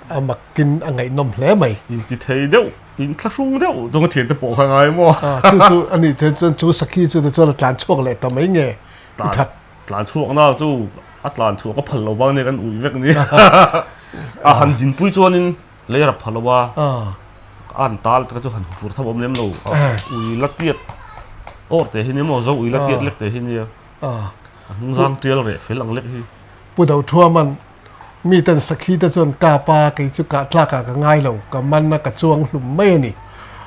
เอามากินอะไรนมแหลมไหมยินติเทเดียวยินคลุ้งเดียวจงเทียนจะปอกยังไงมั่วจู่อันนี้เธอจู่สักทีจู่จะหลานช่วงเลยแต่ไม่เงี้ยหลานช่วงน่าจู่หลานช่วงก็พันเราบ้างเนี่ยกันอุ้ยแบบนี้หันดินปุ้ยจวนนี่เลยรับพันเราว่าอันตาลก็จะหันหัวทับอมเลี้ยมเราอุ้ยละเกียดโอ้แต่ที่นี่มั่วจะอุ้ยละเกียดเล็กแต่ที่นี่มึงร่างเตี้ยเลยเฟลหลังเล็กที่พูดเอาทั่วมันมีแต่สักทีแต่จนกาปากิจุกะทลากะง่ายเรากับมันมากระจวงหลุมไม่นี่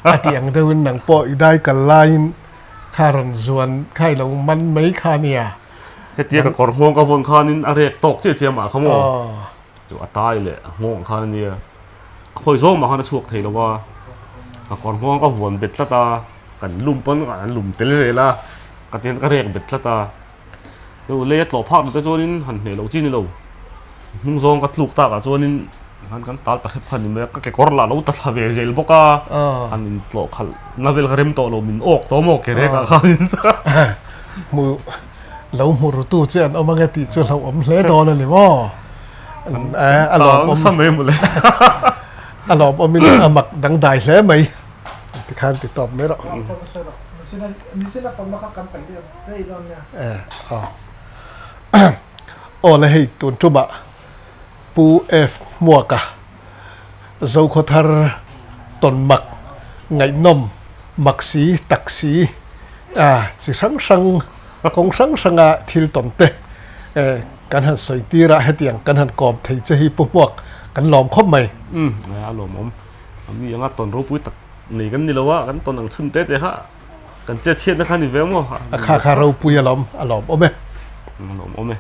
อาทิอย่างเดินหนังปอยได้กันไล่คารันส่วนใครเรามันไม่คาเนี่ยเฮียกับกอดห่วงกับวนคานินอะไรตกเจี๊ยมาเขามั่วจู่ตายเลยห่วงคาเนี่ยคอยโซ่มาเขาจะช่วยเทเราว่ากับกอดห่วงกับวนเบ็ดละตากันลุ่มปนกันลุ่มเตลเลยละกันเตียนก็เรียกเบ็ดละตาดูเลี้ยหล่อภาพแต่จวนนี้หันเหเราจีนี่เรามุงซองกับลูกตากับจวนนี้หันกันตาตัดพันนี่แม่ก็แกกอดละเราตัดทำเองบอกว่าหันนี่หล่อขันนาเวลกระเริ่มโตเรามินออกโตหมอกแกเรียกเขามือเราหมดตู้เจนเอามาเงติจนเราอมเละดอนเลยว่าอารมณ์อมสมัยหมดเลยอารมณ์อมมีอมักดังได้แล้วไหมที่ข้างติดต่อไม่หรอกนี่สินะต้องมากันไปเรื่อยได้ตอนเนี้ยโอ้เลยให้ตุนจุบะปูเอฟมัวกะเจ้าขทารต้นมักไงนมมักสีตักสีจิสังกงสังทิลต้นเตกันหันใส่ตีระให้เตียงกันหันกอบไทยจะให้ปุ๊บวกกันหลอมครบไหมอารมณ์มีอย่างต้นรูปุ้ยตักหนีกันนี่แล้วว่ากันต้นหนังชุ่มเตะเจ้าฮะกันเจี๊ยดนะครับนี่เว้ยมั้งข้าเราปุยอารมณ์โอ้แม่อารมณ์โอ้แม่